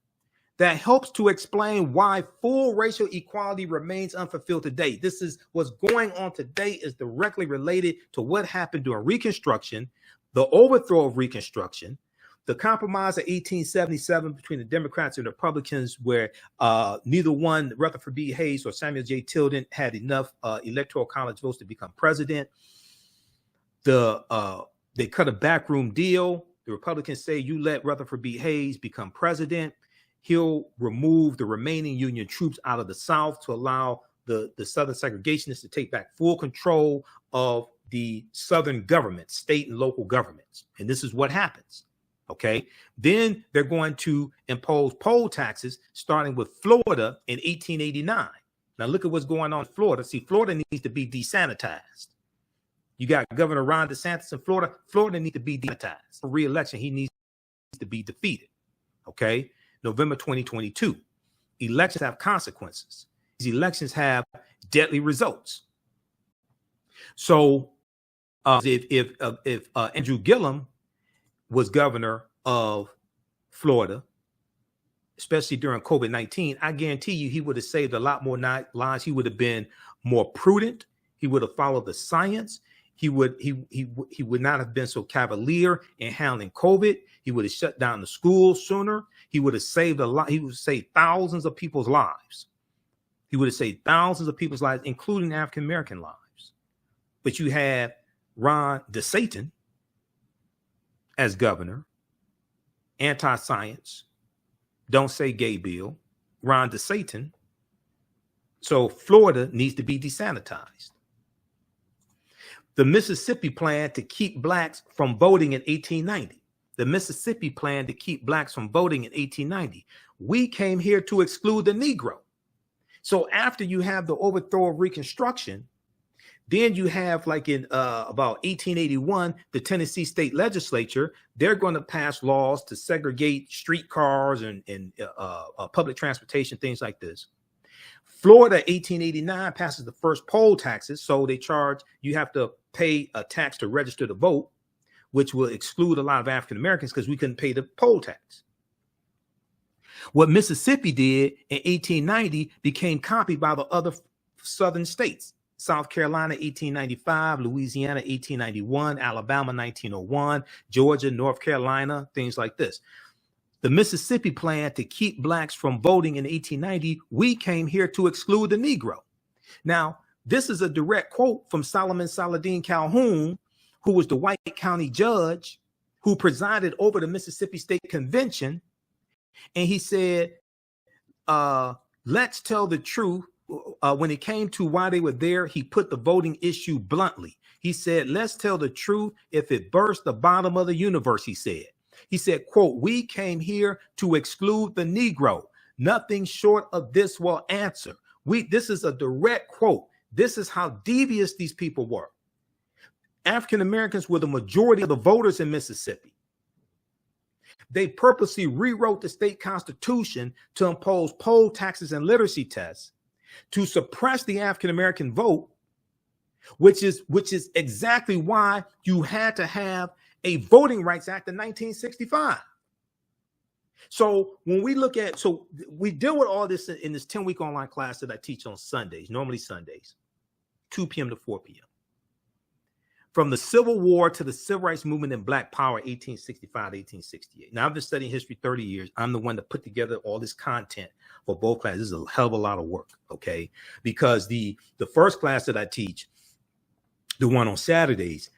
that helps to explain why full racial equality remains unfulfilled today. This is what's going on today is directly related to what happened during Reconstruction, the overthrow of Reconstruction, the compromise of 1877 between the Democrats and Republicans, where neither one, Rutherford B. Hayes or Samuel J. Tilden, had enough electoral college votes to become president. They cut a backroom deal. The Republicans say, you let Rutherford B. Hayes become president, he'll remove the remaining Union troops out of the South to allow the Southern segregationists to take back full control of the Southern government, state and local governments. And this is what happens. Okay. Then they're going to impose poll taxes, starting with Florida in 1889. Now look at what's going on in Florida. See, Florida needs to be desanitized. You got Governor Ron DeSantis in Florida. Florida needs to be desanitized. For re-election, he needs to be defeated. Okay. November 2022. Elections have consequences. These elections have deadly results. So if Andrew Gillum was governor of Florida, especially during COVID-19, I guarantee you he would have saved a lot more lives. He would have been more prudent. He would have followed the science. He would not have been so cavalier in handling COVID. He would have shut down the schools sooner. He would have saved a lot. He would have saved thousands of people's lives. He would have saved thousands of people's lives, including African-American lives. But you had Ron DeSantis as governor, anti-science, don't say gay bill, Ron DeSantis. So Florida needs to be desanitized. The Mississippi plan to keep blacks from voting in 1890. The Mississippi plan to keep blacks from voting in 1890. We came here to exclude the Negro. So after you have the overthrow of Reconstruction, then you have, like in about 1881, the Tennessee state legislature, they're going to pass laws to segregate streetcars and public transportation, things like this. Florida, 1889, passes the first poll taxes. So they charge, you have to pay a tax to register to vote, which will exclude a lot of African Americans because we couldn't pay the poll tax. What Mississippi did in 1890 became copied by the other southern states. South Carolina, 1895, Louisiana, 1891, Alabama, 1901, Georgia, North Carolina, things like this. The Mississippi plan to keep blacks from voting in 1890, we came here to exclude the Negro. Now, this is a direct quote from Solomon Saladin Calhoun, who was the White County judge who presided over the Mississippi State Convention. And he said, let's tell the truth. When it came to why they were there, he put the voting issue bluntly. He said, let's tell the truth. If it burst the bottom of the universe, he said, quote, we came here to exclude the Negro. Nothing short of this will answer. This is a direct quote. This is how devious these people were. African Americans were the majority of the voters in Mississippi. They purposely rewrote the state constitution to impose poll taxes and literacy tests to suppress the African American vote, which is exactly why you had to have a Voting Rights Act in 1965. So when we look at, so we deal with all this in this 10-week online class that I teach on Sundays, normally Sundays, 2 p.m. to 4 p.m. From the Civil War to the Civil Rights Movement and Black Power, 1865 to 1868. Now, I've been studying history 30 years. I'm the one that put together all this content for both classes. This is a hell of a lot of work, okay? Because the first class that I teach, the one on Saturdays,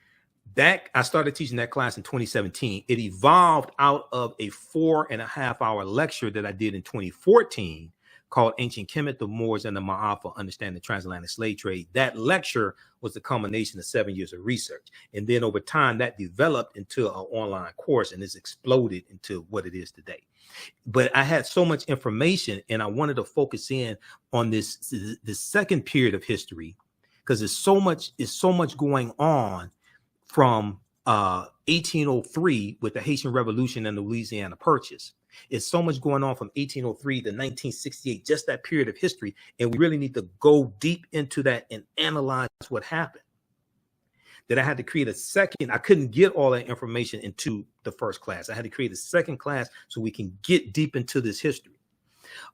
that I started teaching that class in 2017. It evolved out of a 4.5-hour lecture that I did in 2014 called Ancient Kemet, the Moors, and the Maafa, Understanding the Transatlantic Slave Trade. That lecture was the culmination of 7 years of research. And then over time, that developed into an online course and it's exploded into what it is today. But I had so much information and I wanted to focus in on this second period of history because there's so much going on from 1803 with the Haitian Revolution and the Louisiana Purchase. It's so much going on from 1803 to 1968, just that period of history. And we really need to go deep into that and analyze what happened. That I had to create a second. I couldn't get all that information into the first class. I had to create a second class so we can get deep into this history.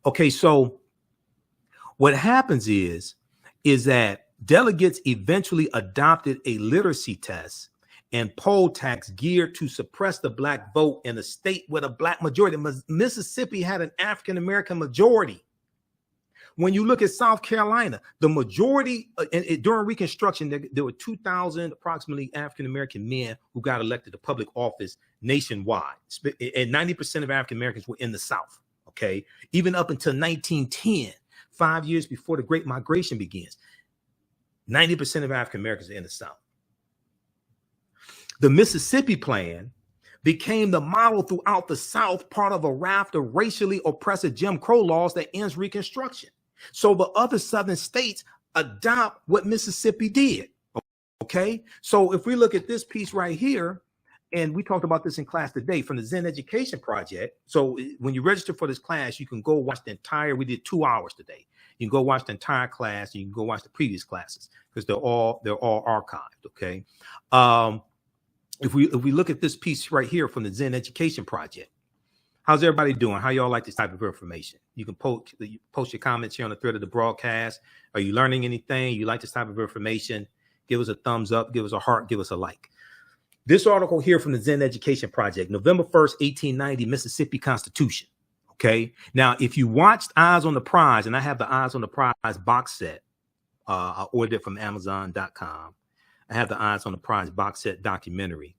Okay, so what happens is that delegates eventually adopted a literacy test and poll tax geared to suppress the black vote in a state with a black majority. Mississippi had an African-American majority. When you look at South Carolina, the majority during Reconstruction, there were 2,000 approximately African-American men who got elected to public office nationwide. And 90% of African-Americans were in the South, okay? Even up until 1910, 5 years before the Great Migration begins, 90% of African-Americans are in the South. The Mississippi Plan became the model throughout the South, part of a raft of racially oppressive Jim Crow laws that ends Reconstruction. So the other Southern states adopt what Mississippi did. Okay. So if we look at this piece right here, and we talked about this in class today from the Zen Education Project. So when you register for this class, you can go watch the entire, we did 2 hours today. You can go watch the entire class. And you can go watch the previous classes because they're all archived. Okay. If we look at this piece right here from the Zen Education Project, how's everybody doing? How y'all like this type of information? You can post your comments here on the thread of the broadcast. Are you learning anything? You like this type of information? Give us a thumbs up, give us a heart, give us a like. This article here from the Zen Education Project, November 1st, 1890, Mississippi Constitution. Okay. Now, if you watched Eyes on the Prize, and I have the Eyes on the Prize box set, I ordered it from Amazon.com. I have the Eyes on the Prize box set documentary.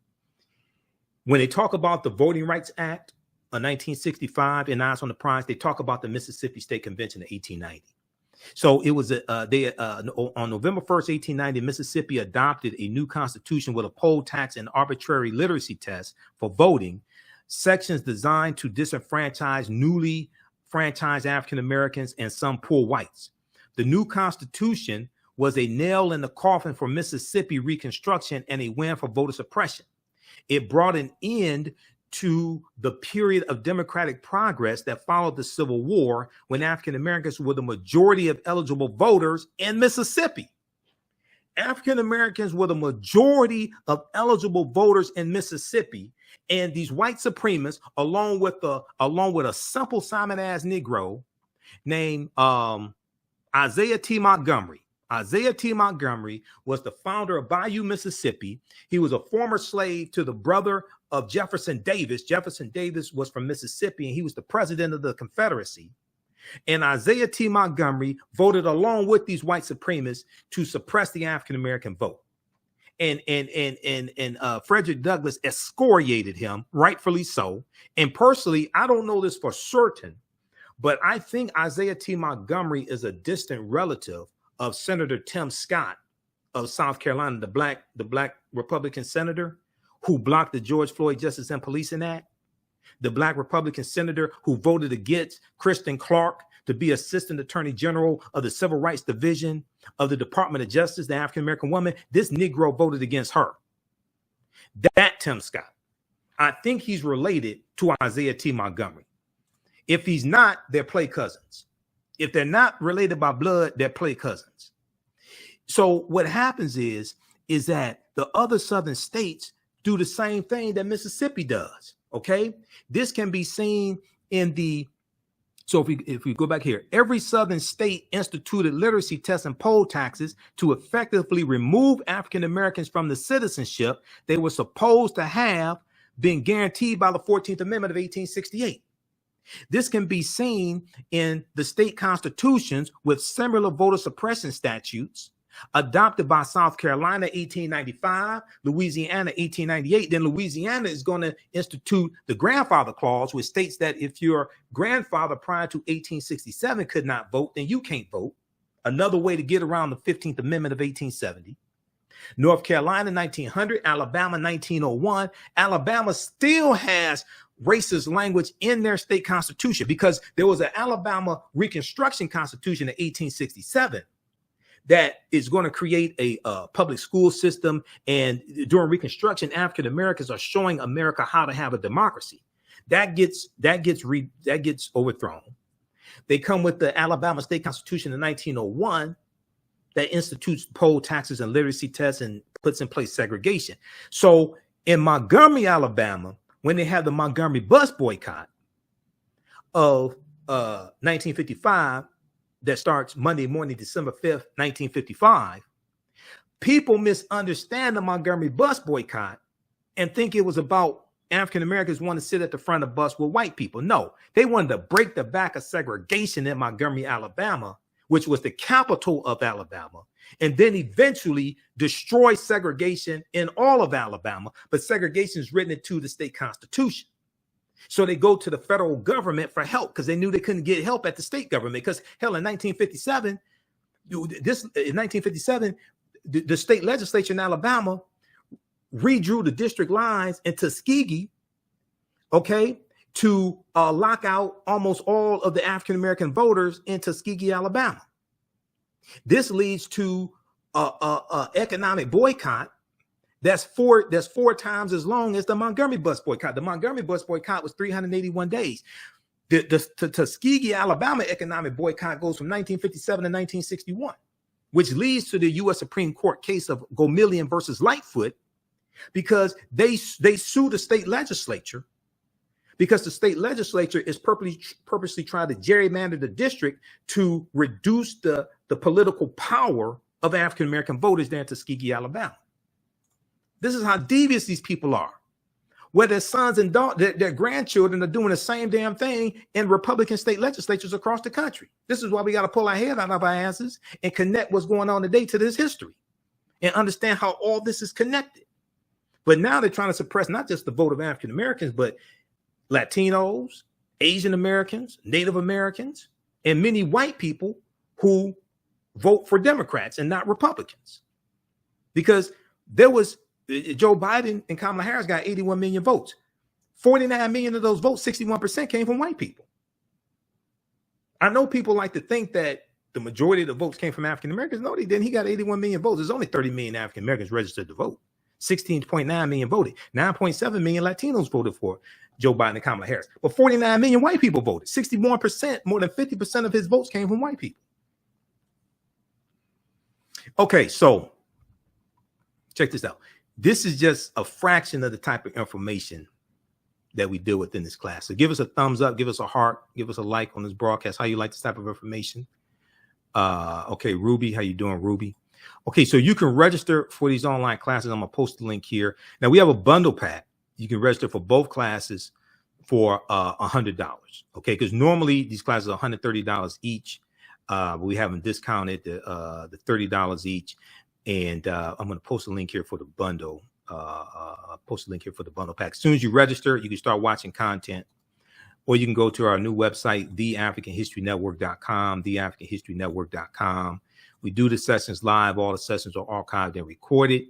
When they talk about the Voting Rights Act of 1965 and Eyes on the Prize, they talk about the Mississippi State Convention of 1890. So it was on November 1st, 1890, Mississippi adopted a new constitution with a poll tax and arbitrary literacy test for voting, sections designed to disenfranchise newly franchised African Americans and some poor whites. The new constitution was a nail in the coffin for Mississippi Reconstruction and a win for voter suppression. It brought an end to the period of democratic progress that followed the Civil War when African Americans were the majority of eligible voters in Mississippi. African Americans were the majority of eligible voters in Mississippi, and these white supremacists, along with a simple Simon-ass Negro named Isaiah T. Montgomery. Isaiah T. Montgomery was the founder of Bayou, Mississippi. He was a former slave to the brother of Jefferson Davis. Jefferson Davis was from Mississippi, and he was the president of the Confederacy. And Isaiah T. Montgomery voted along with these white supremacists to suppress the African-American vote. And Frederick Douglass excoriated him, rightfully so. And personally, I don't know this for certain, but I think Isaiah T. Montgomery is a distant relative of Senator Tim Scott of South Carolina, the black Republican senator who blocked the George Floyd Justice and Policing Act, the black Republican senator who voted against Kristen Clark to be Assistant Attorney General of the Civil Rights Division of the Department of Justice, the African-American woman. This Negro voted against her. That Tim Scott. I think he's related to Isaiah T. Montgomery. If he's not, they're play cousins. If they're not related by blood, they're play cousins. So what happens is that the other Southern states do the same thing that Mississippi does. Okay, this can be seen in so if we go back here, every Southern state instituted literacy tests and poll taxes to effectively remove African Americans from the citizenship they were supposed to have been guaranteed by the 14th Amendment of 1868. This can be seen in the state constitutions with similar voter suppression statutes adopted by South Carolina 1895, Louisiana 1898. Then Louisiana is going to institute the grandfather clause, which states that if your grandfather prior to 1867 could not vote, then you can't vote. Another way to get around the 15th Amendment of 1870. North Carolina 1900, Alabama 1901. Alabama still has racist language in their state constitution because there was an Alabama Reconstruction Constitution in 1867 that is going to create a public school system. And during Reconstruction, African Americans are showing America how to have a democracy. That gets overthrown. They come with the Alabama State Constitution in 1901 that institutes poll taxes and literacy tests and puts in place segregation. So in Montgomery, Alabama, when they had the Montgomery bus boycott of 1955, that starts Monday morning, December 5th, 1955, people misunderstand the Montgomery bus boycott and think it was about African Americans want to sit at the front of the bus with white people. No, they wanted to break the back of segregation in Montgomery, Alabama, which was the capital of Alabama, and then eventually destroy segregation in all of Alabama. But segregation is written into the state constitution. So they go to the federal government for help because they knew they couldn't get help at the state government. Because hell, in 1957, the state legislature in Alabama redrew the district lines in Tuskegee, okay, to lock out almost all of the African American voters in Tuskegee, Alabama. This leads to economic boycott that's four times as long as the Montgomery bus boycott. The Montgomery bus boycott was 381 days. The Tuskegee, Alabama economic boycott goes from 1957 to 1961, which leads to the U.S. Supreme Court case of Gomillion versus Lightfoot, because they sue the state legislature because the state legislature is purposely trying to gerrymander the district to reduce the political power of African American voters there in Tuskegee, Alabama. This is how devious these people are, where their sons and daughters, their grandchildren are doing the same damn thing in Republican state legislatures across the country. This is why we got to pull our head out of our asses and connect what's going on today to this history and understand how all this is connected. But now they're trying to suppress not just the vote of African Americans, but Latinos, Asian Americans, Native Americans, and many white people who vote for Democrats and not Republicans. Because there was Joe Biden and Kamala Harris got 81 million votes. 49 million of those votes, 61% came from white people. I know people like to think that the majority of the votes came from African Americans. No, they didn't. He got 81 million votes. There's only 30 million African Americans registered to vote. 16.9 million voted. 9.7 million Latinos voted for Joe Biden and Kamala Harris. But 49 million white people voted. 61%, more than 50% of his votes came from white people. Okay, so check this out. This is just a fraction of the type of information that we deal with in this class. So give us a thumbs up, give us a heart, give us a like on this broadcast. How you like this type of information? Okay, Ruby, how you doing, Ruby? Okay, so you can register for these online classes. I'm gonna post the link here. Now we have a bundle pack. You can register for both classes for $100. Okay, because normally these classes are $130 each. We haven't discounted the $30 each. And I'm going to post a link here for the bundle. Post a link here for the bundle pack. As soon as you register, you can start watching content, or you can go to our new website, theafricanhistorynetwork.com, theafricanhistorynetwork.com. We do the sessions live. All the sessions are archived and recorded.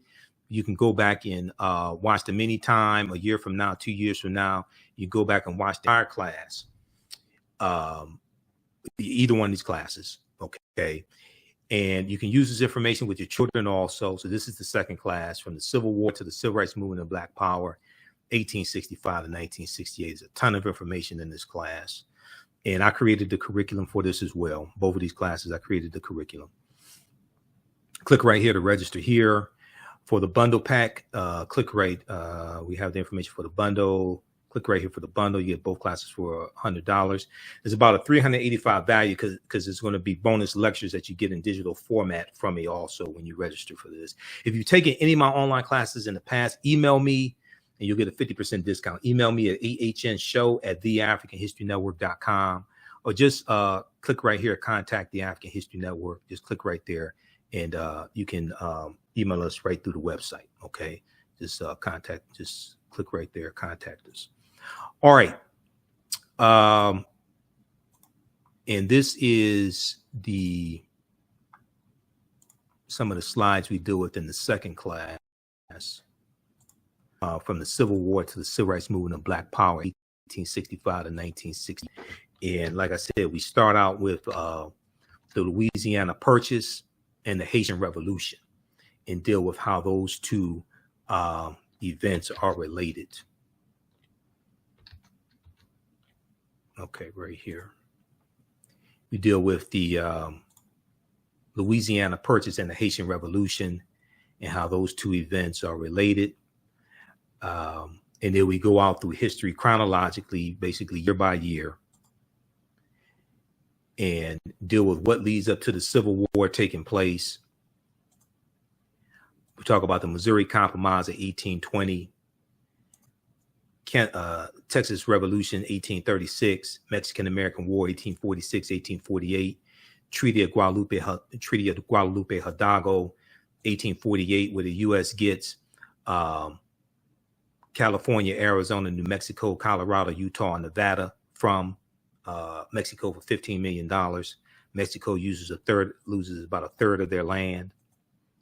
You can go back and watch them anytime, a year from now, 2 years from now. You go back and watch the entire class, either one of these classes. Okay. And you can use this information with your children also. So this is the second class, from the Civil War to the Civil Rights Movement and Black Power, 1865 to 1968. There's a ton of information in this class. And I created the curriculum for this as well. Both of these classes, I created the curriculum. Click right here to register here. For the bundle pack, click right. We have the information for the bundle. Click right here for the bundle. You get both classes for $100. It's about a $385 value because it's going to be bonus lectures that you get in digital format from me also when you register for this. If you've taken any of my online classes in the past, email me and you'll get a 50% discount. Email me at ahnshow@theafricanhistorynetwork.com, or just click right here, contact the African History Network. Just click right there and you can email us right through the website. Okay, just just click right there, contact us. All right. And this is some of the slides we deal with in the second class, from the Civil War to the Civil Rights Movement of Black Power, 1865 to 1960. And like I said, we start out with the Louisiana Purchase and the Haitian Revolution, and deal with how those two events are related. Okay, right here. We deal with the Louisiana Purchase and the Haitian Revolution and how those two events are related. And then we go out through history chronologically, basically year by year, and deal with what leads up to the Civil War taking place. We talk about the Missouri Compromise of 1820, Texas Revolution 1836, Mexican-American War 1846, 1848, Treaty of Guadalupe, Hidalgo 1848, where the U.S. gets California, Arizona, New Mexico, Colorado, Utah, and Nevada from Mexico for $15 million. Mexico loses about a third of their land.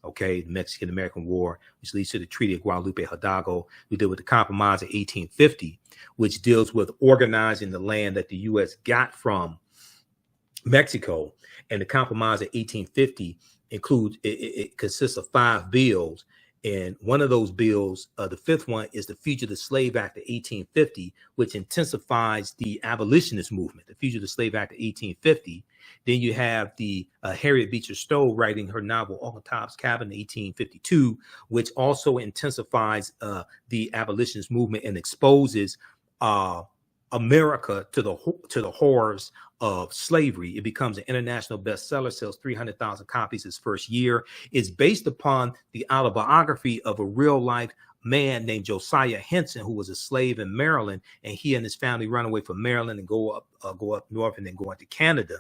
Okay, the Mexican-American War, which leads to the Treaty of Guadalupe, Hidalgo. We deal with the Compromise of 1850, which deals with organizing the land that the U.S. got from Mexico. And the Compromise of 1850 includes, it consists of 5 bills. And one of those bills, the fifth one, is the Fugitive Slave Act of 1850, which intensifies the abolitionist movement, the Fugitive Slave Act of 1850. Then you have the Harriet Beecher Stowe writing her novel Uncle Tom's Cabin in 1852, which also intensifies the abolitionist movement and exposes America to the horrors of slavery. It becomes an international bestseller, sells 300,000 copies its first year. It's based upon the autobiography of a real life man named Josiah Henson, who was a slave in Maryland, and he and his family run away from Maryland and go up north and then go into Canada.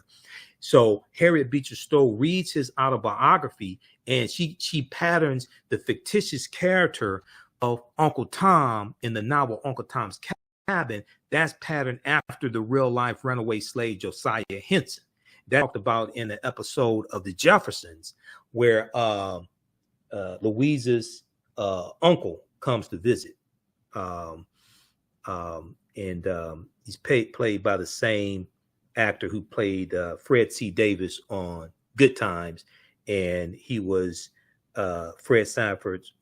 So Harriet Beecher Stowe reads his autobiography, and she patterns the fictitious character of Uncle Tom in the novel Uncle Tom's Cabin. That's patterned after the real life runaway slave Josiah Henson. That talked about in an episode of The Jeffersons, where Louisa's uncle comes to visit, and he's played by the same actor who played Fred C. Davis on Good Times, and he was Fred Sanford's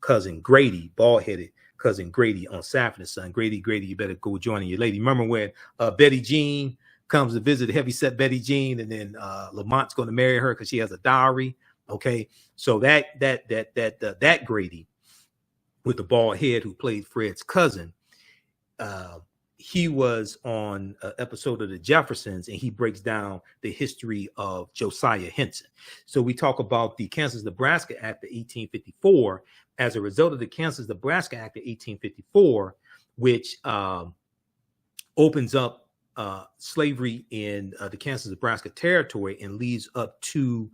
cousin Grady, bald-headed cousin Grady on Sanford and Son. Grady, you better go join your lady. Remember when Betty Jean comes to visit, heavyset Betty Jean, and then Lamont's going to marry her because she has a dowry. Okay, so that Grady with the bald head who played Fred's cousin, he was on an episode of The Jeffersons, and he breaks down the history of Josiah Henson. So we talk about the Kansas-Nebraska Act of 1854. As a result of the Kansas-Nebraska Act of 1854, which opens up slavery in the Kansas-Nebraska territory and leaves up to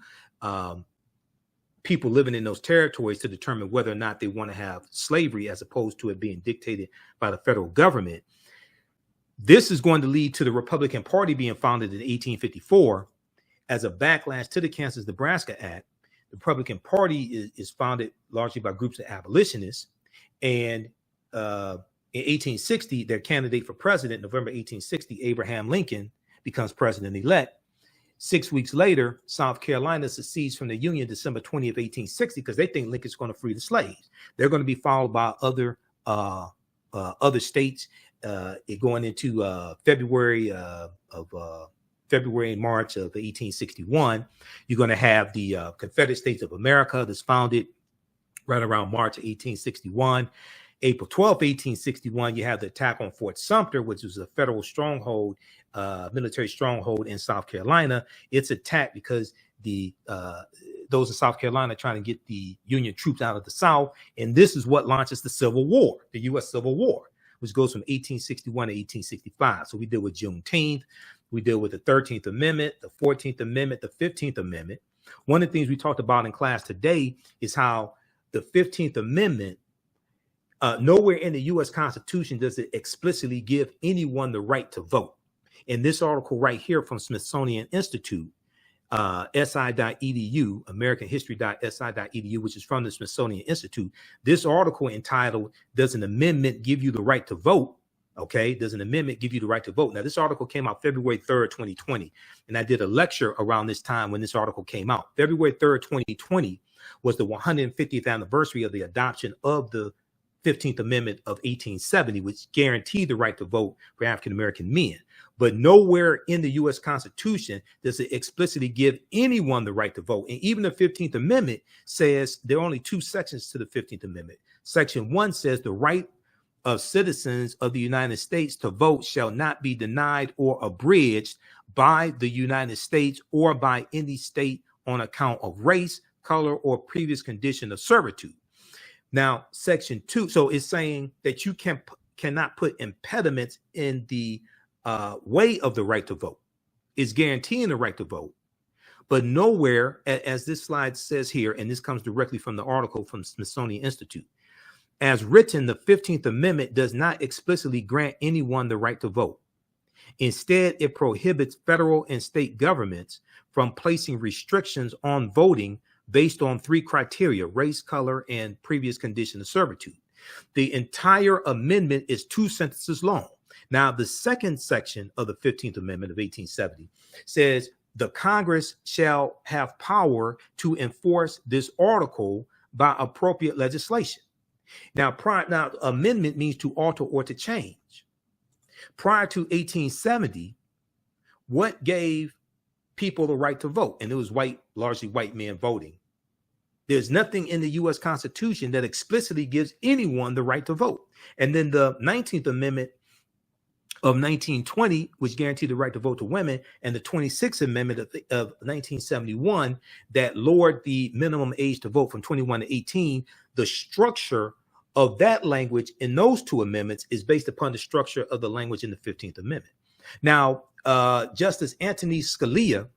people living in those territories to determine whether or not they want to have slavery, as opposed to it being dictated by the federal government. This is going to lead to the Republican Party being founded in 1854 as a backlash to the Kansas-Nebraska Act. The Republican Party is founded largely by groups of abolitionists. And in 1860, their candidate for president, November 1860, Abraham Lincoln, becomes president-elect. 6 weeks later, South Carolina secedes from the Union December 20th, 1860, because they think Lincoln's going to free the slaves. They're going to be followed by other states going into February and March of 1861. You're going to have the Confederate States of America that's founded right around March of 1861. April 12th, 1861, you have the attack on Fort Sumter, which was a federal stronghold, military stronghold in South Carolina. It's attacked because those in South Carolina are trying to get the Union troops out of the South. And this is what launches the Civil War, the U.S. Civil War, which goes from 1861 to 1865. So we deal with Juneteenth. We deal with the 13th Amendment, the 14th Amendment, the 15th Amendment. One of the things we talked about in class today is how the 15th Amendment, nowhere in the U.S. Constitution does it explicitly give anyone the right to vote. In this article right here from Smithsonian Institute, si.edu, americanhistory.si.edu, which is from the Smithsonian Institute, this article entitled, "Does an Amendment Give You the Right to Vote?" Okay, does an amendment give you the right to vote? Now, this article came out February 3rd, 2020, and I did a lecture around this time when this article came out. February 3rd, 2020 was the 150th anniversary of the adoption of the 15th Amendment of 1870, which guaranteed the right to vote for African-American men. But nowhere in the U.S. Constitution does it explicitly give anyone the right to vote. And even the 15th Amendment says there are only two sections to the 15th Amendment. Section 1 says the right of citizens of the United States to vote shall not be denied or abridged by the United States or by any state on account of race, color, or previous condition of servitude. Now, Section 2, so it's saying that you cannot put impediments in the way of the right to vote. It's guaranteeing the right to vote. But nowhere, as this slide says here, and this comes directly from the article from Smithsonian Institute, as written, the 15th Amendment does not explicitly grant anyone the right to vote. Instead, it prohibits federal and state governments from placing restrictions on voting based on three criteria: race, color, and previous condition of servitude. The entire amendment is 2 sentences long. Now, the second section of the 15th Amendment of 1870 says the Congress shall have power to enforce this article by appropriate legislation. Now, amendment means to alter or to change. Prior to 1870, what gave people the right to vote? And it was largely white men voting. There's nothing in the U.S. Constitution that explicitly gives anyone the right to vote. And then the 19th Amendment of 1920, which guaranteed the right to vote to women, and the 26th Amendment of 1971 that lowered the minimum age to vote from 21 to 18, the structure of that language in those two amendments is based upon the structure of the language in the 15th Amendment. Now, Justice Anthony Scalia,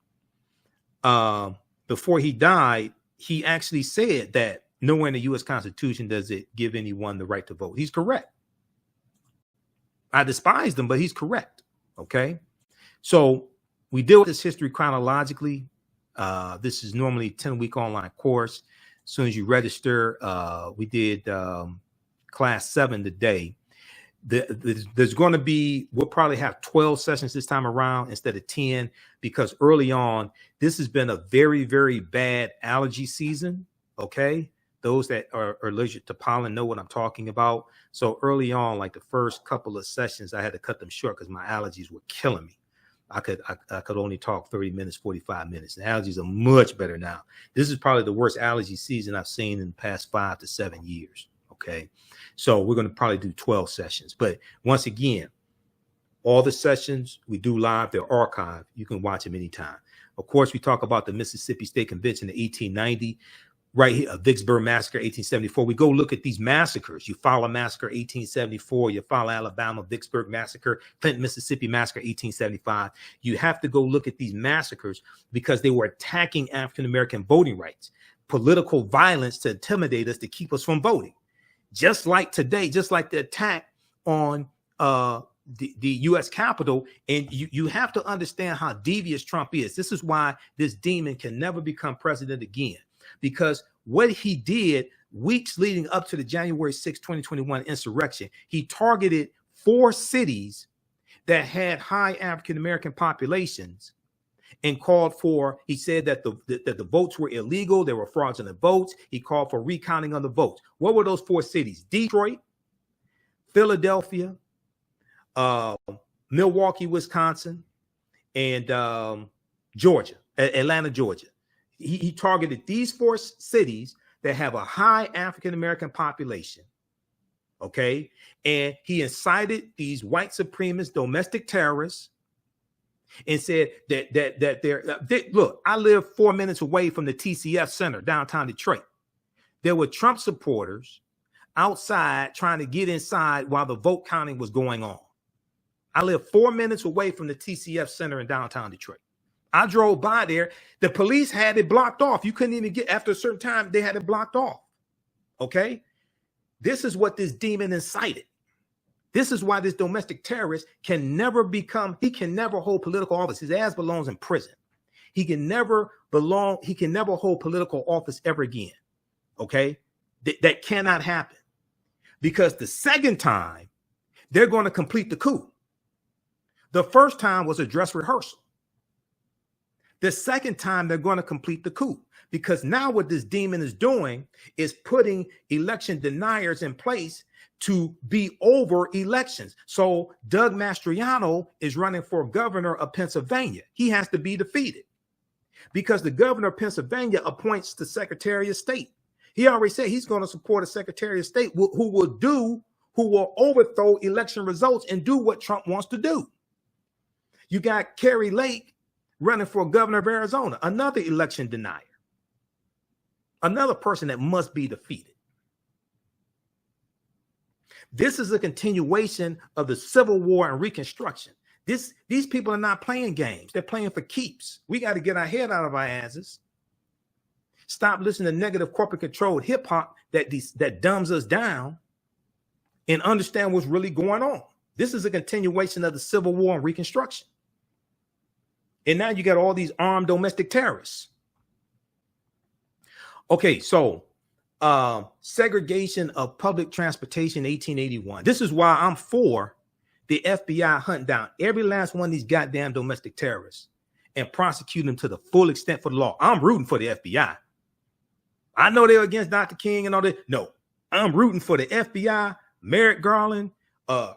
before he died, he actually said that nowhere in the U.S. Constitution does it give anyone the right to vote. He's correct. I despise him, but he's correct. Okay. So we deal with this history chronologically. This is normally a 10-week online course. As soon as you register, we did class 7 today. There's going to be, we'll probably have 12 sessions this time around instead of 10, because early on, this has been a very, very bad allergy season. Okay. Those that are allergic to pollen know what I'm talking about. So early on, like the first couple of sessions, I had to cut them short because my allergies were killing me. I could only talk 30 minutes, 45 minutes. The allergies are much better now. This is probably the worst allergy season I've seen in the past 5 to 7 years. Okay. So we're going to probably do 12 sessions. But once again, all the sessions we do live, they're archived. You can watch them anytime. Of course, we talk about the Mississippi State Convention in 1890. Right here, Vicksburg Massacre, 1874. We go look at these massacres. You follow Massacre, 1874. You follow Alabama, Vicksburg Massacre, Clinton, Mississippi Massacre, 1875. You have to go look at these massacres because they were attacking African-American voting rights, political violence to intimidate us, to keep us from voting. Just like today, just like the attack on the U.S. Capitol. And you have to understand how devious Trump is. This is why this demon can never become president again. Because what he did weeks leading up to the January 6, 2021 insurrection, he targeted 4 cities that had high African-American populations and called for, he said that the votes were illegal. There were fraudulent votes. He called for recounting of the votes. What were those 4 cities? Detroit, Philadelphia, Milwaukee, Wisconsin, and Georgia, Atlanta, Georgia. He targeted these 4 cities that have a high African-American population. Okay. And he incited these white supremacist domestic terrorists and said that they're look, I live 4 minutes away from the TCF Center, downtown Detroit. There were Trump supporters outside trying to get inside while the vote counting was going on. I live 4 minutes away from the TCF Center in downtown Detroit. I drove by there. The police had it blocked off. You couldn't even get, after a certain time, they had it blocked off. Okay? This is what this demon incited. This is why this domestic terrorist can never hold political office. His ass belongs in prison. He can never hold political office ever again. Okay? That cannot happen. Because the second time, they're going to complete the coup. The first time was a dress rehearsal. The second time, they're going to complete the coup. Because now what this demon is doing is putting election deniers in place to be over elections. So Doug Mastriano is running for governor of Pennsylvania. He has to be defeated because the governor of Pennsylvania appoints the Secretary of State. He already said he's going to support a Secretary of State who will overthrow election results and do what Trump wants to do. You got Kerry Lake running for governor of Arizona, another election denier, another person that must be defeated. This is a continuation of the Civil War and Reconstruction. These people are not playing games. They're playing for keeps. We got to get our head out of our asses. Stop listening to negative corporate-controlled hip-hop that dumbs us down and understand what's really going on. This is a continuation of the Civil War and Reconstruction. And now you got all these armed domestic terrorists. Okay, so segregation of public transportation, 1881. This is why I'm for the FBI hunting down every last one of these goddamn domestic terrorists and prosecute them to the full extent for the law. I'm rooting for the FBI. I know they're against Dr. King and all that. No, I'm rooting for the FBI, Merrick Garland,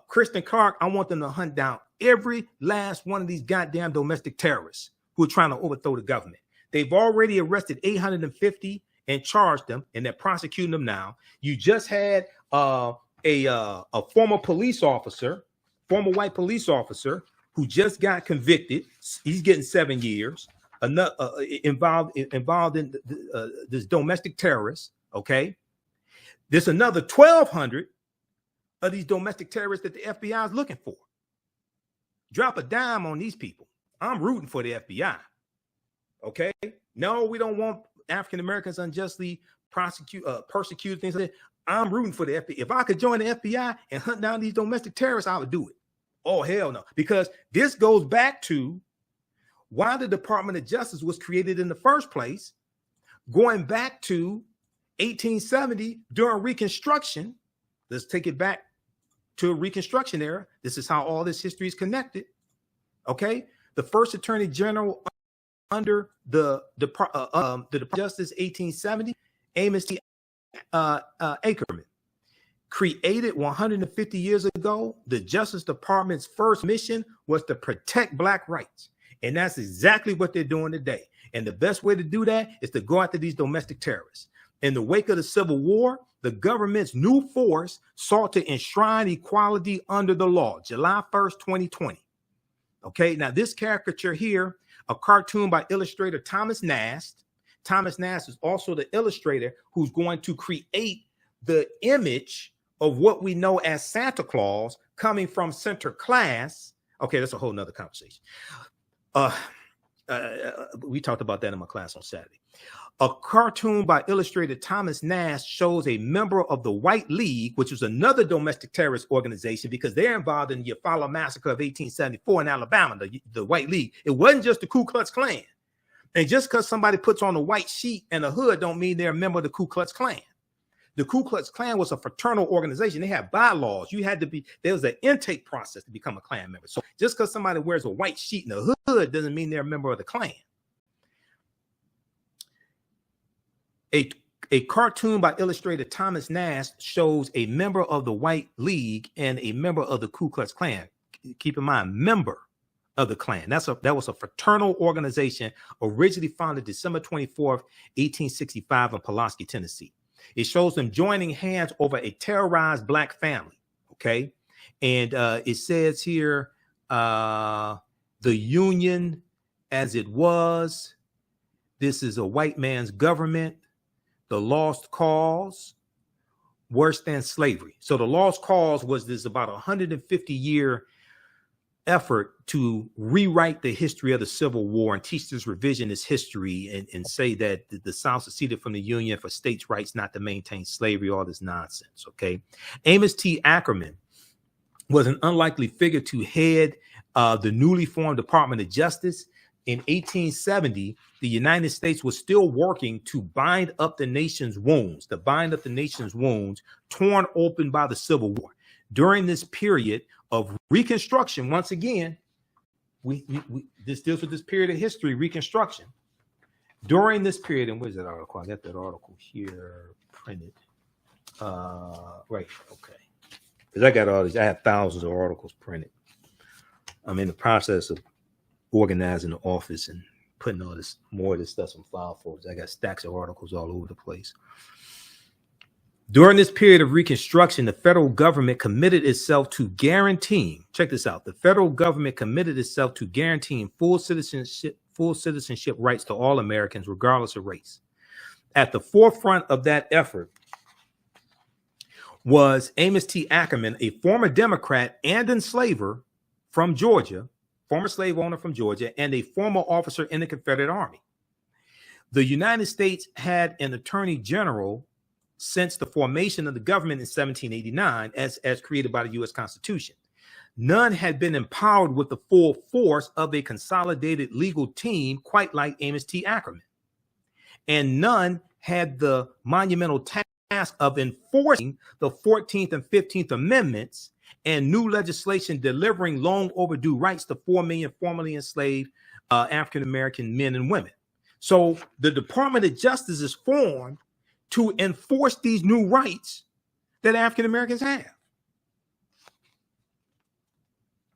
Kristen Clark. I want them to hunt down every last one of these goddamn domestic terrorists who are trying to overthrow the government. They've already arrested 850 and charged them, and they're prosecuting them now. You just had a former police officer, former white police officer, who just got convicted. He's getting 7 years. Involved in this domestic terrorist. Okay, there's another 1,200 of these domestic terrorists that the FBI is looking for. Drop a dime on these people. I'm rooting for the FBI. Okay, no, we don't want African Americans unjustly persecuted, things like that. I'm rooting for the FBI. If I could join the FBI and hunt down these domestic terrorists, I would do it. Oh, hell no. Because this goes back to why the Department of Justice was created in the first place, going back to 1870 during Reconstruction. Let's take it back to Reconstruction era. This is how all this history is connected. Okay. The first Attorney General under the Department of Justice, 1870, Amos T. Ackerman, created 150 years ago. The Justice Department's first mission was to protect Black rights. And that's exactly what they're doing today. And the best way to do that is to go after these domestic terrorists. In the wake of the Civil War, the government's new force sought to enshrine equality under the law, July 1st, 2020. Okay, now this caricature here, a cartoon by illustrator Thomas Nast. Thomas Nast is also the illustrator who's going to create the image of what we know as Santa Claus coming from center class. Okay, that's a whole nother conversation. We talked about that in my class on Saturday. A cartoon by illustrator Thomas Nast shows a member of the White League, which was another domestic terrorist organization, because they're involved in the Eufaula massacre of 1874 in Alabama, the White League. It wasn't just the Ku Klux Klan. And just because somebody puts on a white sheet and a hood don't mean they're a member of the Ku Klux Klan. The Ku Klux Klan was a fraternal organization. They had bylaws. There was an intake process to become a Klan member. So just because somebody wears a white sheet and a hood doesn't mean they're a member of the Klan. A cartoon by illustrator Thomas Nast shows a member of the White League and a member of the Ku Klux Klan. Keep in mind, member of the Klan. That was a fraternal organization originally founded December 24th, 1865 in Pulaski, Tennessee. It shows them joining hands over a terrorized Black family. Okay. And it says here, the Union as it was, this is a white man's government, the lost cause, worse than slavery. So the lost cause was this about 150-year effort to rewrite the history of the Civil War and teach this revisionist history and say that the South seceded from the Union for states' rights not to maintain slavery, all this nonsense, okay? Amos T. Ackerman was an unlikely figure to head the newly formed Department of Justice. In 1870, the United States was still working to bind up the nation's wounds, torn open by the Civil War. During this period of Reconstruction, once again, this deals with this period of history, Reconstruction. During this period, and where's that article? I got that article here printed. Right, okay. Because I got all these, I have thousands of articles printed. I'm in the process of organizing the office and putting all this, more of this stuff in file folders. I got stacks of articles all over the place. During this period of Reconstruction, the federal government committed itself to guaranteeing, check this out, the federal government committed itself to guaranteeing full citizenship rights to all Americans, regardless of race. At the forefront of that effort was Amos T. Ackerman, a former Democrat and enslaver from Georgia, former slave owner from Georgia, and a former officer in the Confederate Army. The United States had an attorney general since the formation of the government in 1789, as created by the U.S. Constitution. None had been empowered with the full force of a consolidated legal team quite like Amos T. Ackerman. And none had the monumental task of enforcing the 14th and 15th Amendments and new legislation delivering long overdue rights to 4 million formerly enslaved African-American men and women. So the Department of Justice is formed to enforce these new rights that African-Americans have.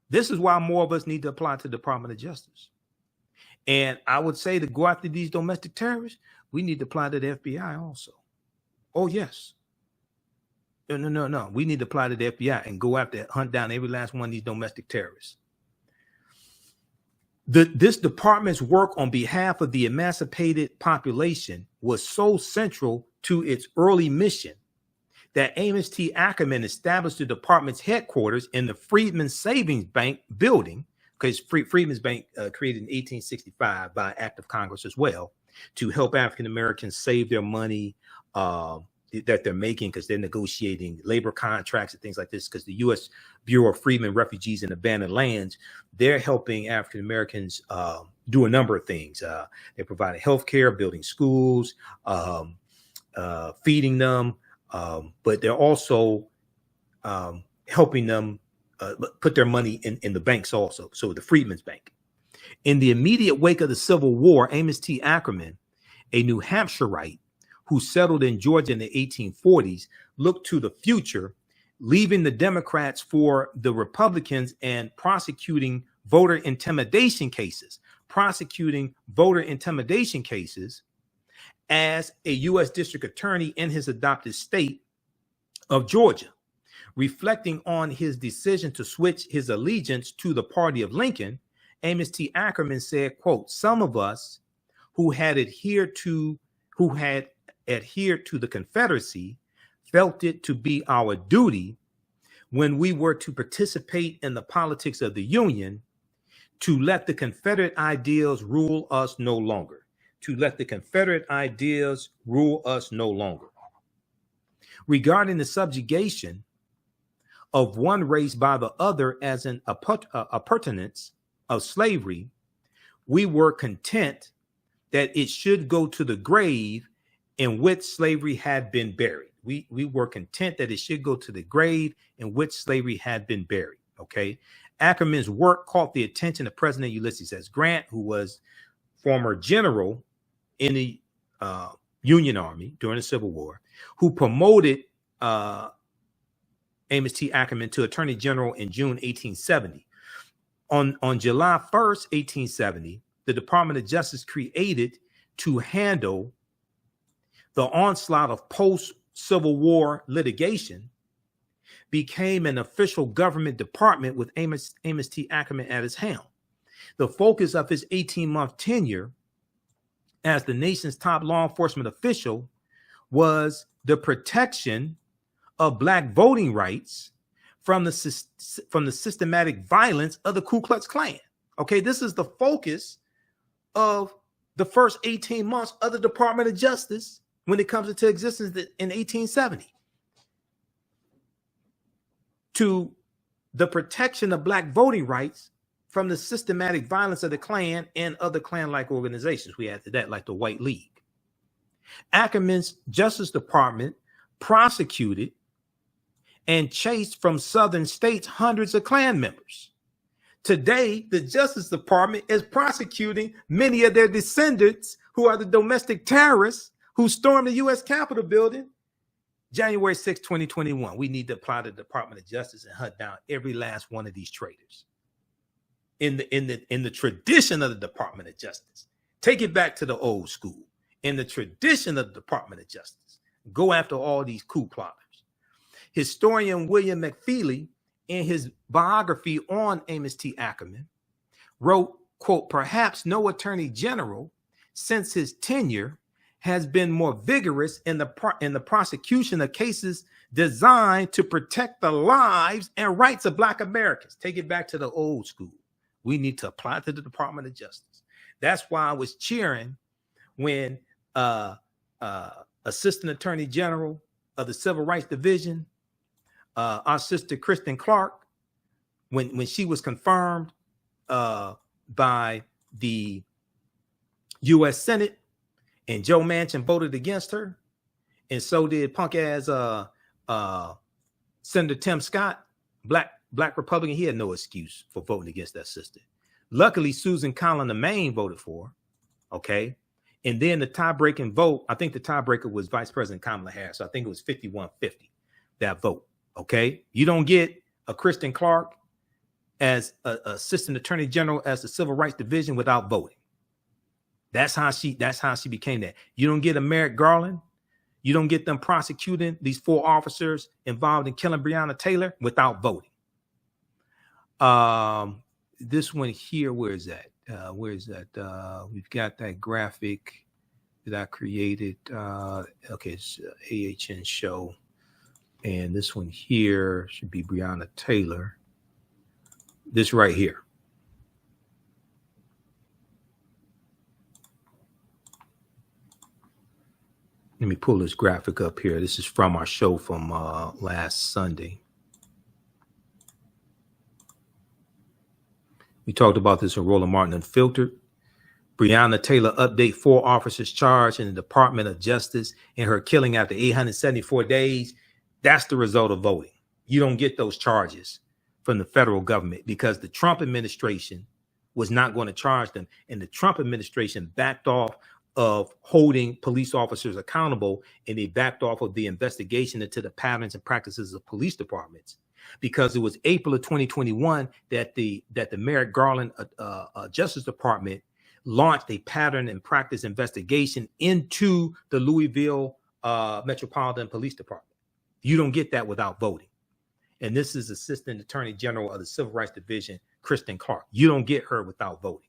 This is why more of us need to apply to the Department of Justice. And I would say to go after these domestic terrorists, we need to apply to the FBI also. Oh, yes. No. We need to apply to the FBI and go after, hunt down every last one of these domestic terrorists. This department's work on behalf of the emancipated population was so central to its early mission that Amos T. Ackerman established the department's headquarters in the Freedmen's Savings Bank building, because Freedmen's Bank created in 1865 by act of Congress as well, to help African Americans save their money that they're making because they're negotiating labor contracts and things like this, because the U.S. Bureau of Freedmen, Refugees, and Abandoned Lands, they're helping African Americans do a number of things. They're providing health care, building schools, feeding them, but they're also helping them put their money in the banks also, so the Freedmen's Bank. In the immediate wake of the Civil War, Amos T. Ackerman, a New Hampshireite who settled in Georgia in the 1840s, looked to the future, leaving the Democrats for the Republicans and prosecuting voter intimidation cases as a U.S. district attorney in his adopted state of Georgia. Reflecting on his decision to switch his allegiance to the party of Lincoln, Amos T. Ackerman said, quote, "Some of us who had adhered to the Confederacy felt it to be our duty when we were to participate in the politics of the Union to let the Confederate ideals rule us no longer. Regarding the subjugation of one race by the other as an appurtenance of slavery, we were content that it should go to the grave in which slavery had been buried. We were content that it should go to the grave in which slavery had been buried." Okay. Ackerman's work caught the attention of President Ulysses S. Grant, who was former general in the Union Army during the Civil War, who promoted Amos T. Ackerman to Attorney General in June 1870. On July 1st, 1870, the Department of Justice, created to handle the onslaught of post-Civil War litigation, became an official government department with Amos T. Ackerman at its helm. The focus of his 18-month tenure as the nation's top law enforcement official was the protection of Black voting rights, from the systematic violence of the Ku Klux Klan. Okay, this is the focus of the first 18 months of the Department of Justice when it comes into existence in 1870. To the protection of Black voting rights from the systematic violence of the Klan and other Klan-like organizations we had to that, like the White League. Ackerman's Justice Department prosecuted and chased from southern states hundreds of Klan members. Today, the Justice Department is prosecuting many of their descendants who are the domestic terrorists who stormed the U.S. Capitol building January 6, 2021. We need to apply the Department of Justice and hunt down every last one of these traitors. In the tradition of the Department of Justice, take it back to the old school. In the tradition of the Department of Justice, go after all these coup plotters. Historian William McFeely, in his biography on Amos T. Ackerman, wrote, quote, "Perhaps no attorney general since his tenure has been more vigorous in the prosecution of cases designed to protect the lives and rights of Black Americans." Take it back to the old school. We need to apply to the Department of Justice. That's why I was cheering when Assistant Attorney General of the Civil Rights Division, our sister Kristen Clark, when she was confirmed by the U.S. Senate, and Joe Manchin voted against her, and so did punk ass Senator Tim Scott, Black Republican. He had no excuse for voting against that sister. Luckily, Susan Collin of Maine voted for her. Okay. And then the tie-breaking vote, I think the tiebreaker was Vice President Kamala Harris. So I think it was 51-50, that vote. Okay. You don't get a Kristen Clark as Assistant Attorney General as the Civil Rights Division without voting. That's how she became that. You don't get a Merrick Garland. You don't get them prosecuting these 4 officers involved in killing Breonna Taylor without voting. This one here, where is that? We've got that graphic that I created. Okay, it's AHN show. And this one here should be Breonna Taylor. This right here. Let me pull this graphic up here. This is from our show from last Sunday. We talked about this in Roland Martin Unfiltered. Breonna Taylor update: 4 officers charged in the Department of Justice in her killing after 874 days. That's the result of voting. You don't get those charges from the federal government because the Trump administration was not going to charge them. And the Trump administration backed off of holding police officers accountable, and they backed off of the investigation into the patterns and practices of police departments, because it was April of 2021 that the Merrick Garland Justice Department launched a pattern and practice investigation into the Louisville Metropolitan Police Department. You don't get that without voting. And this is Assistant Attorney General of the Civil Rights Division, Kristen Clark. You don't get her without voting.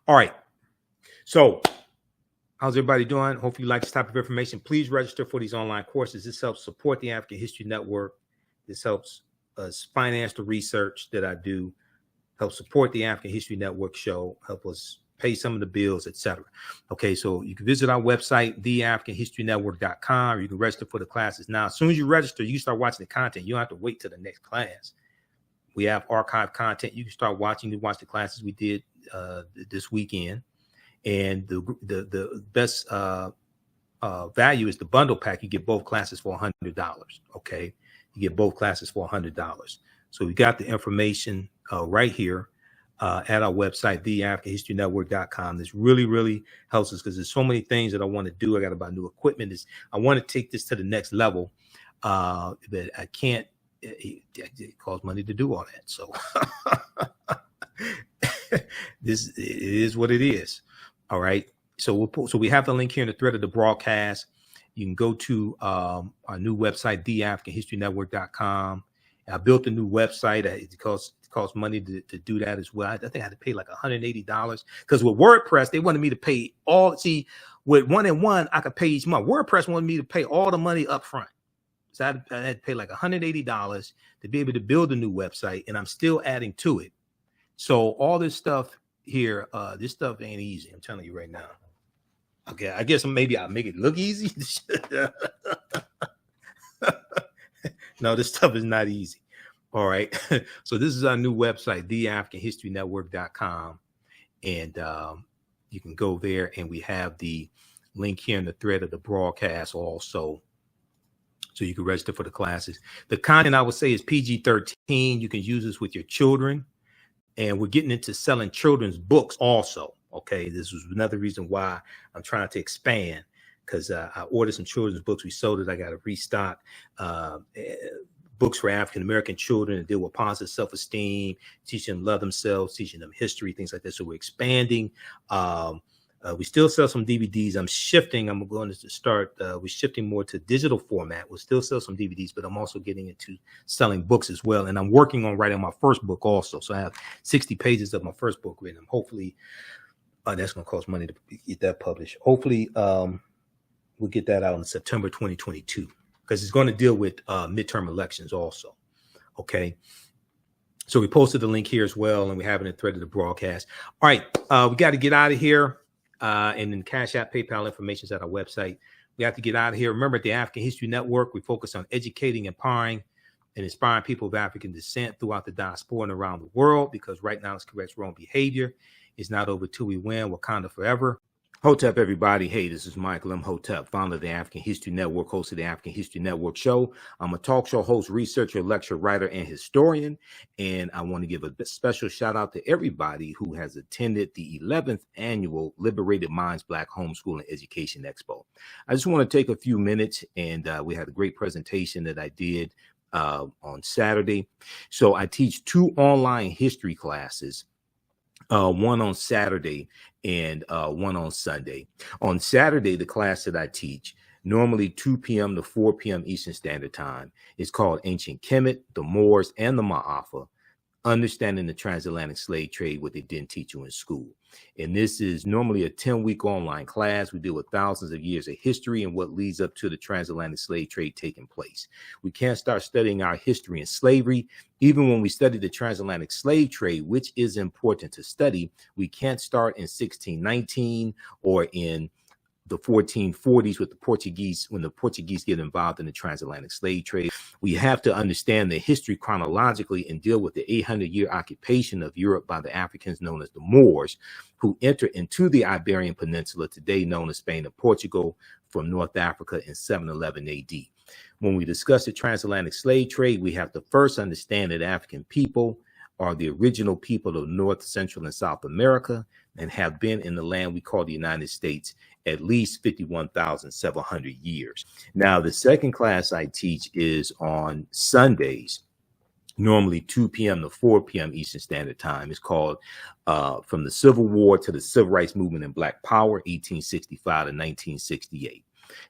All right. So how's everybody doing? Hopefully you like this type of information. Please register for these online courses. This helps support the African History Network. This helps us finance the research that I do, help support the African History Network show, help us pay some of the bills, etc. Okay, so you can visit our website, theafricanhistorynetwork.com, or you can register for the classes. Now, as soon as you register, you start watching the content. You don't have to wait till the next class. We have archived content. You can start watching. You watch the classes we did this weekend. And the best value is the bundle pack. You get both classes for $100. Okay, you get both classes for $100. So we got the information right here at our website, theafricanhistorynetwork.com. This really, really helps us because there's so many things that I want to do. I got to buy new equipment. I want to take this to the next level, but I can't. It costs money to do all that. So this is what it is. All right. So we have the link here in the thread of the broadcast. You can go to our new website, theafricanhistorynetwork.com. I built a new website. It costs money to do that as well. I think I had to pay like $180 because with WordPress, they wanted me to pay all. See, with 1-in-1, I could pay each month. WordPress wanted me to pay all the money up front. So I had to pay like $180 to be able to build a new website, and I'm still adding to it. So all this stuff here, this stuff ain't easy. I'm telling you right now. Okay, I guess maybe I'll make it look easy. No, this stuff is not easy. All right. So this is our new website, theafricanhistorynetwork.com. And you can go there, and we have the link here in the thread of the broadcast also. So you can register for the classes. The content, I would say, is PG-13. You can use this with your children. And we're getting into selling children's books also. Okay, this was another reason why I'm trying to expand, because I ordered some children's books. We sold it. I got to restock books for African-American children to deal with positive self-esteem, teaching them to love themselves, teaching them history, things like that. So we're expanding. We still sell some DVDs. I'm shifting. I'm going to start. We're shifting more to digital format. We'll still sell some DVDs, but I'm also getting into selling books as well. And I'm working on writing my first book also. So I have 60 pages of my first book written. Hopefully, that's going to cost money to get that published. Hopefully, we'll get that out in September 2022, because it's going to deal with midterm elections also. Okay. So we posted the link here as well, and we have it in the thread of the broadcast. All right. We got to get out of here. And then Cash App, PayPal information is at our website. We have to get out of here. Remember, at the African History Network, we focus on educating, empowering, and inspiring people of African descent throughout the diaspora and around the world, because right now it's correct wrong behavior. It's not over till we win. Wakanda forever. Hotep, everybody. Hey, this is Michael Imhotep, founder of the African History Network, host of the African History Network show. I'm a talk show host, researcher, lecturer, writer, and historian. And I want to give a special shout out to everybody who has attended the 11th annual Liberated Minds Black Homeschooling Education Expo. I just want to take a few minutes, and we had a great presentation that I did on Saturday. So I teach 2 online history classes. One on Saturday and one on Sunday. On Saturday, the class that I teach, normally 2 p.m. to 4 p.m. Eastern Standard Time, is called Ancient Kemet, the Moors, and the Maafa, Understanding the Transatlantic Slave Trade, what they didn't teach you in school. And this is normally a 10-week online class. We deal with thousands of years of history and what leads up to the transatlantic slave trade taking place. We can't start studying our history in slavery. Even when we study the transatlantic slave trade, which is important to study, we can't start in 1619 or in the 1440s with the Portuguese, when the Portuguese get involved in the transatlantic slave trade. We have to understand the history chronologically and deal with the 800-year occupation of Europe by the Africans known as the Moors, who entered into the Iberian Peninsula, today known as Spain and Portugal, from North Africa in 711 AD. When we discuss the transatlantic slave trade, we have to first understand that African people are the original people of North, Central, and South America, and have been in the land we call the United States at least 51,700 years. Now, the second class I teach is on Sundays, normally 2 p.m. to 4 p.m. Eastern Standard Time. It's called From the Civil War to the Civil Rights Movement and Black Power, 1865 to 1968.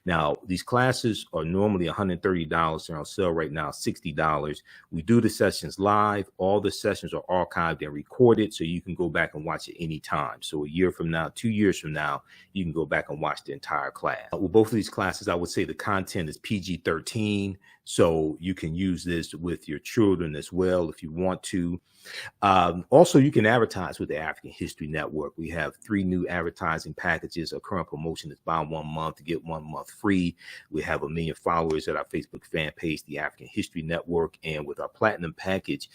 Now, these classes are normally $130. They're on sale right now, $60. We do the sessions live. All the sessions are archived and recorded, so you can go back and watch it anytime. So a year from now, 2 years from now, you can go back and watch the entire class. With both of these classes, I would say the content is PG-13, so you can use this with your children as well if you want to. Also, you can advertise with the African History Network. We have 3 new advertising packages. Our current promotion is buy 1 month to get 1 month free. We have 1 million followers at our Facebook fan page, the African History Network. And with our platinum package,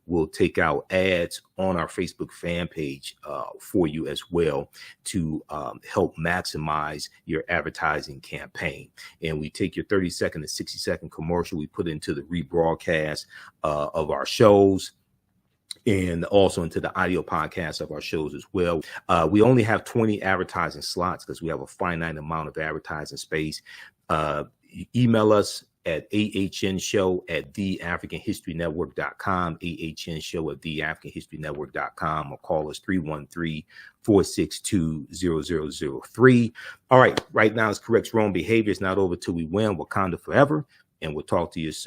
we'll take out ads on our Facebook fan page for you as well to help maximize your advertising campaign. And we take your 30-second to 60-second commercial, we put into the rebroadcast of our shows, and also into the audio podcast of our shows as well. We only have 20 advertising slots because we have a finite amount of advertising space. Email us at ahnshow@theafricanhistorynetwork.com, ahnshow@theafricanhistorynetwork.com, or call us 313-462-0003. All right, right now it's correct wrong behavior. It's not over till we win. Wakanda forever, and we'll talk to you soon.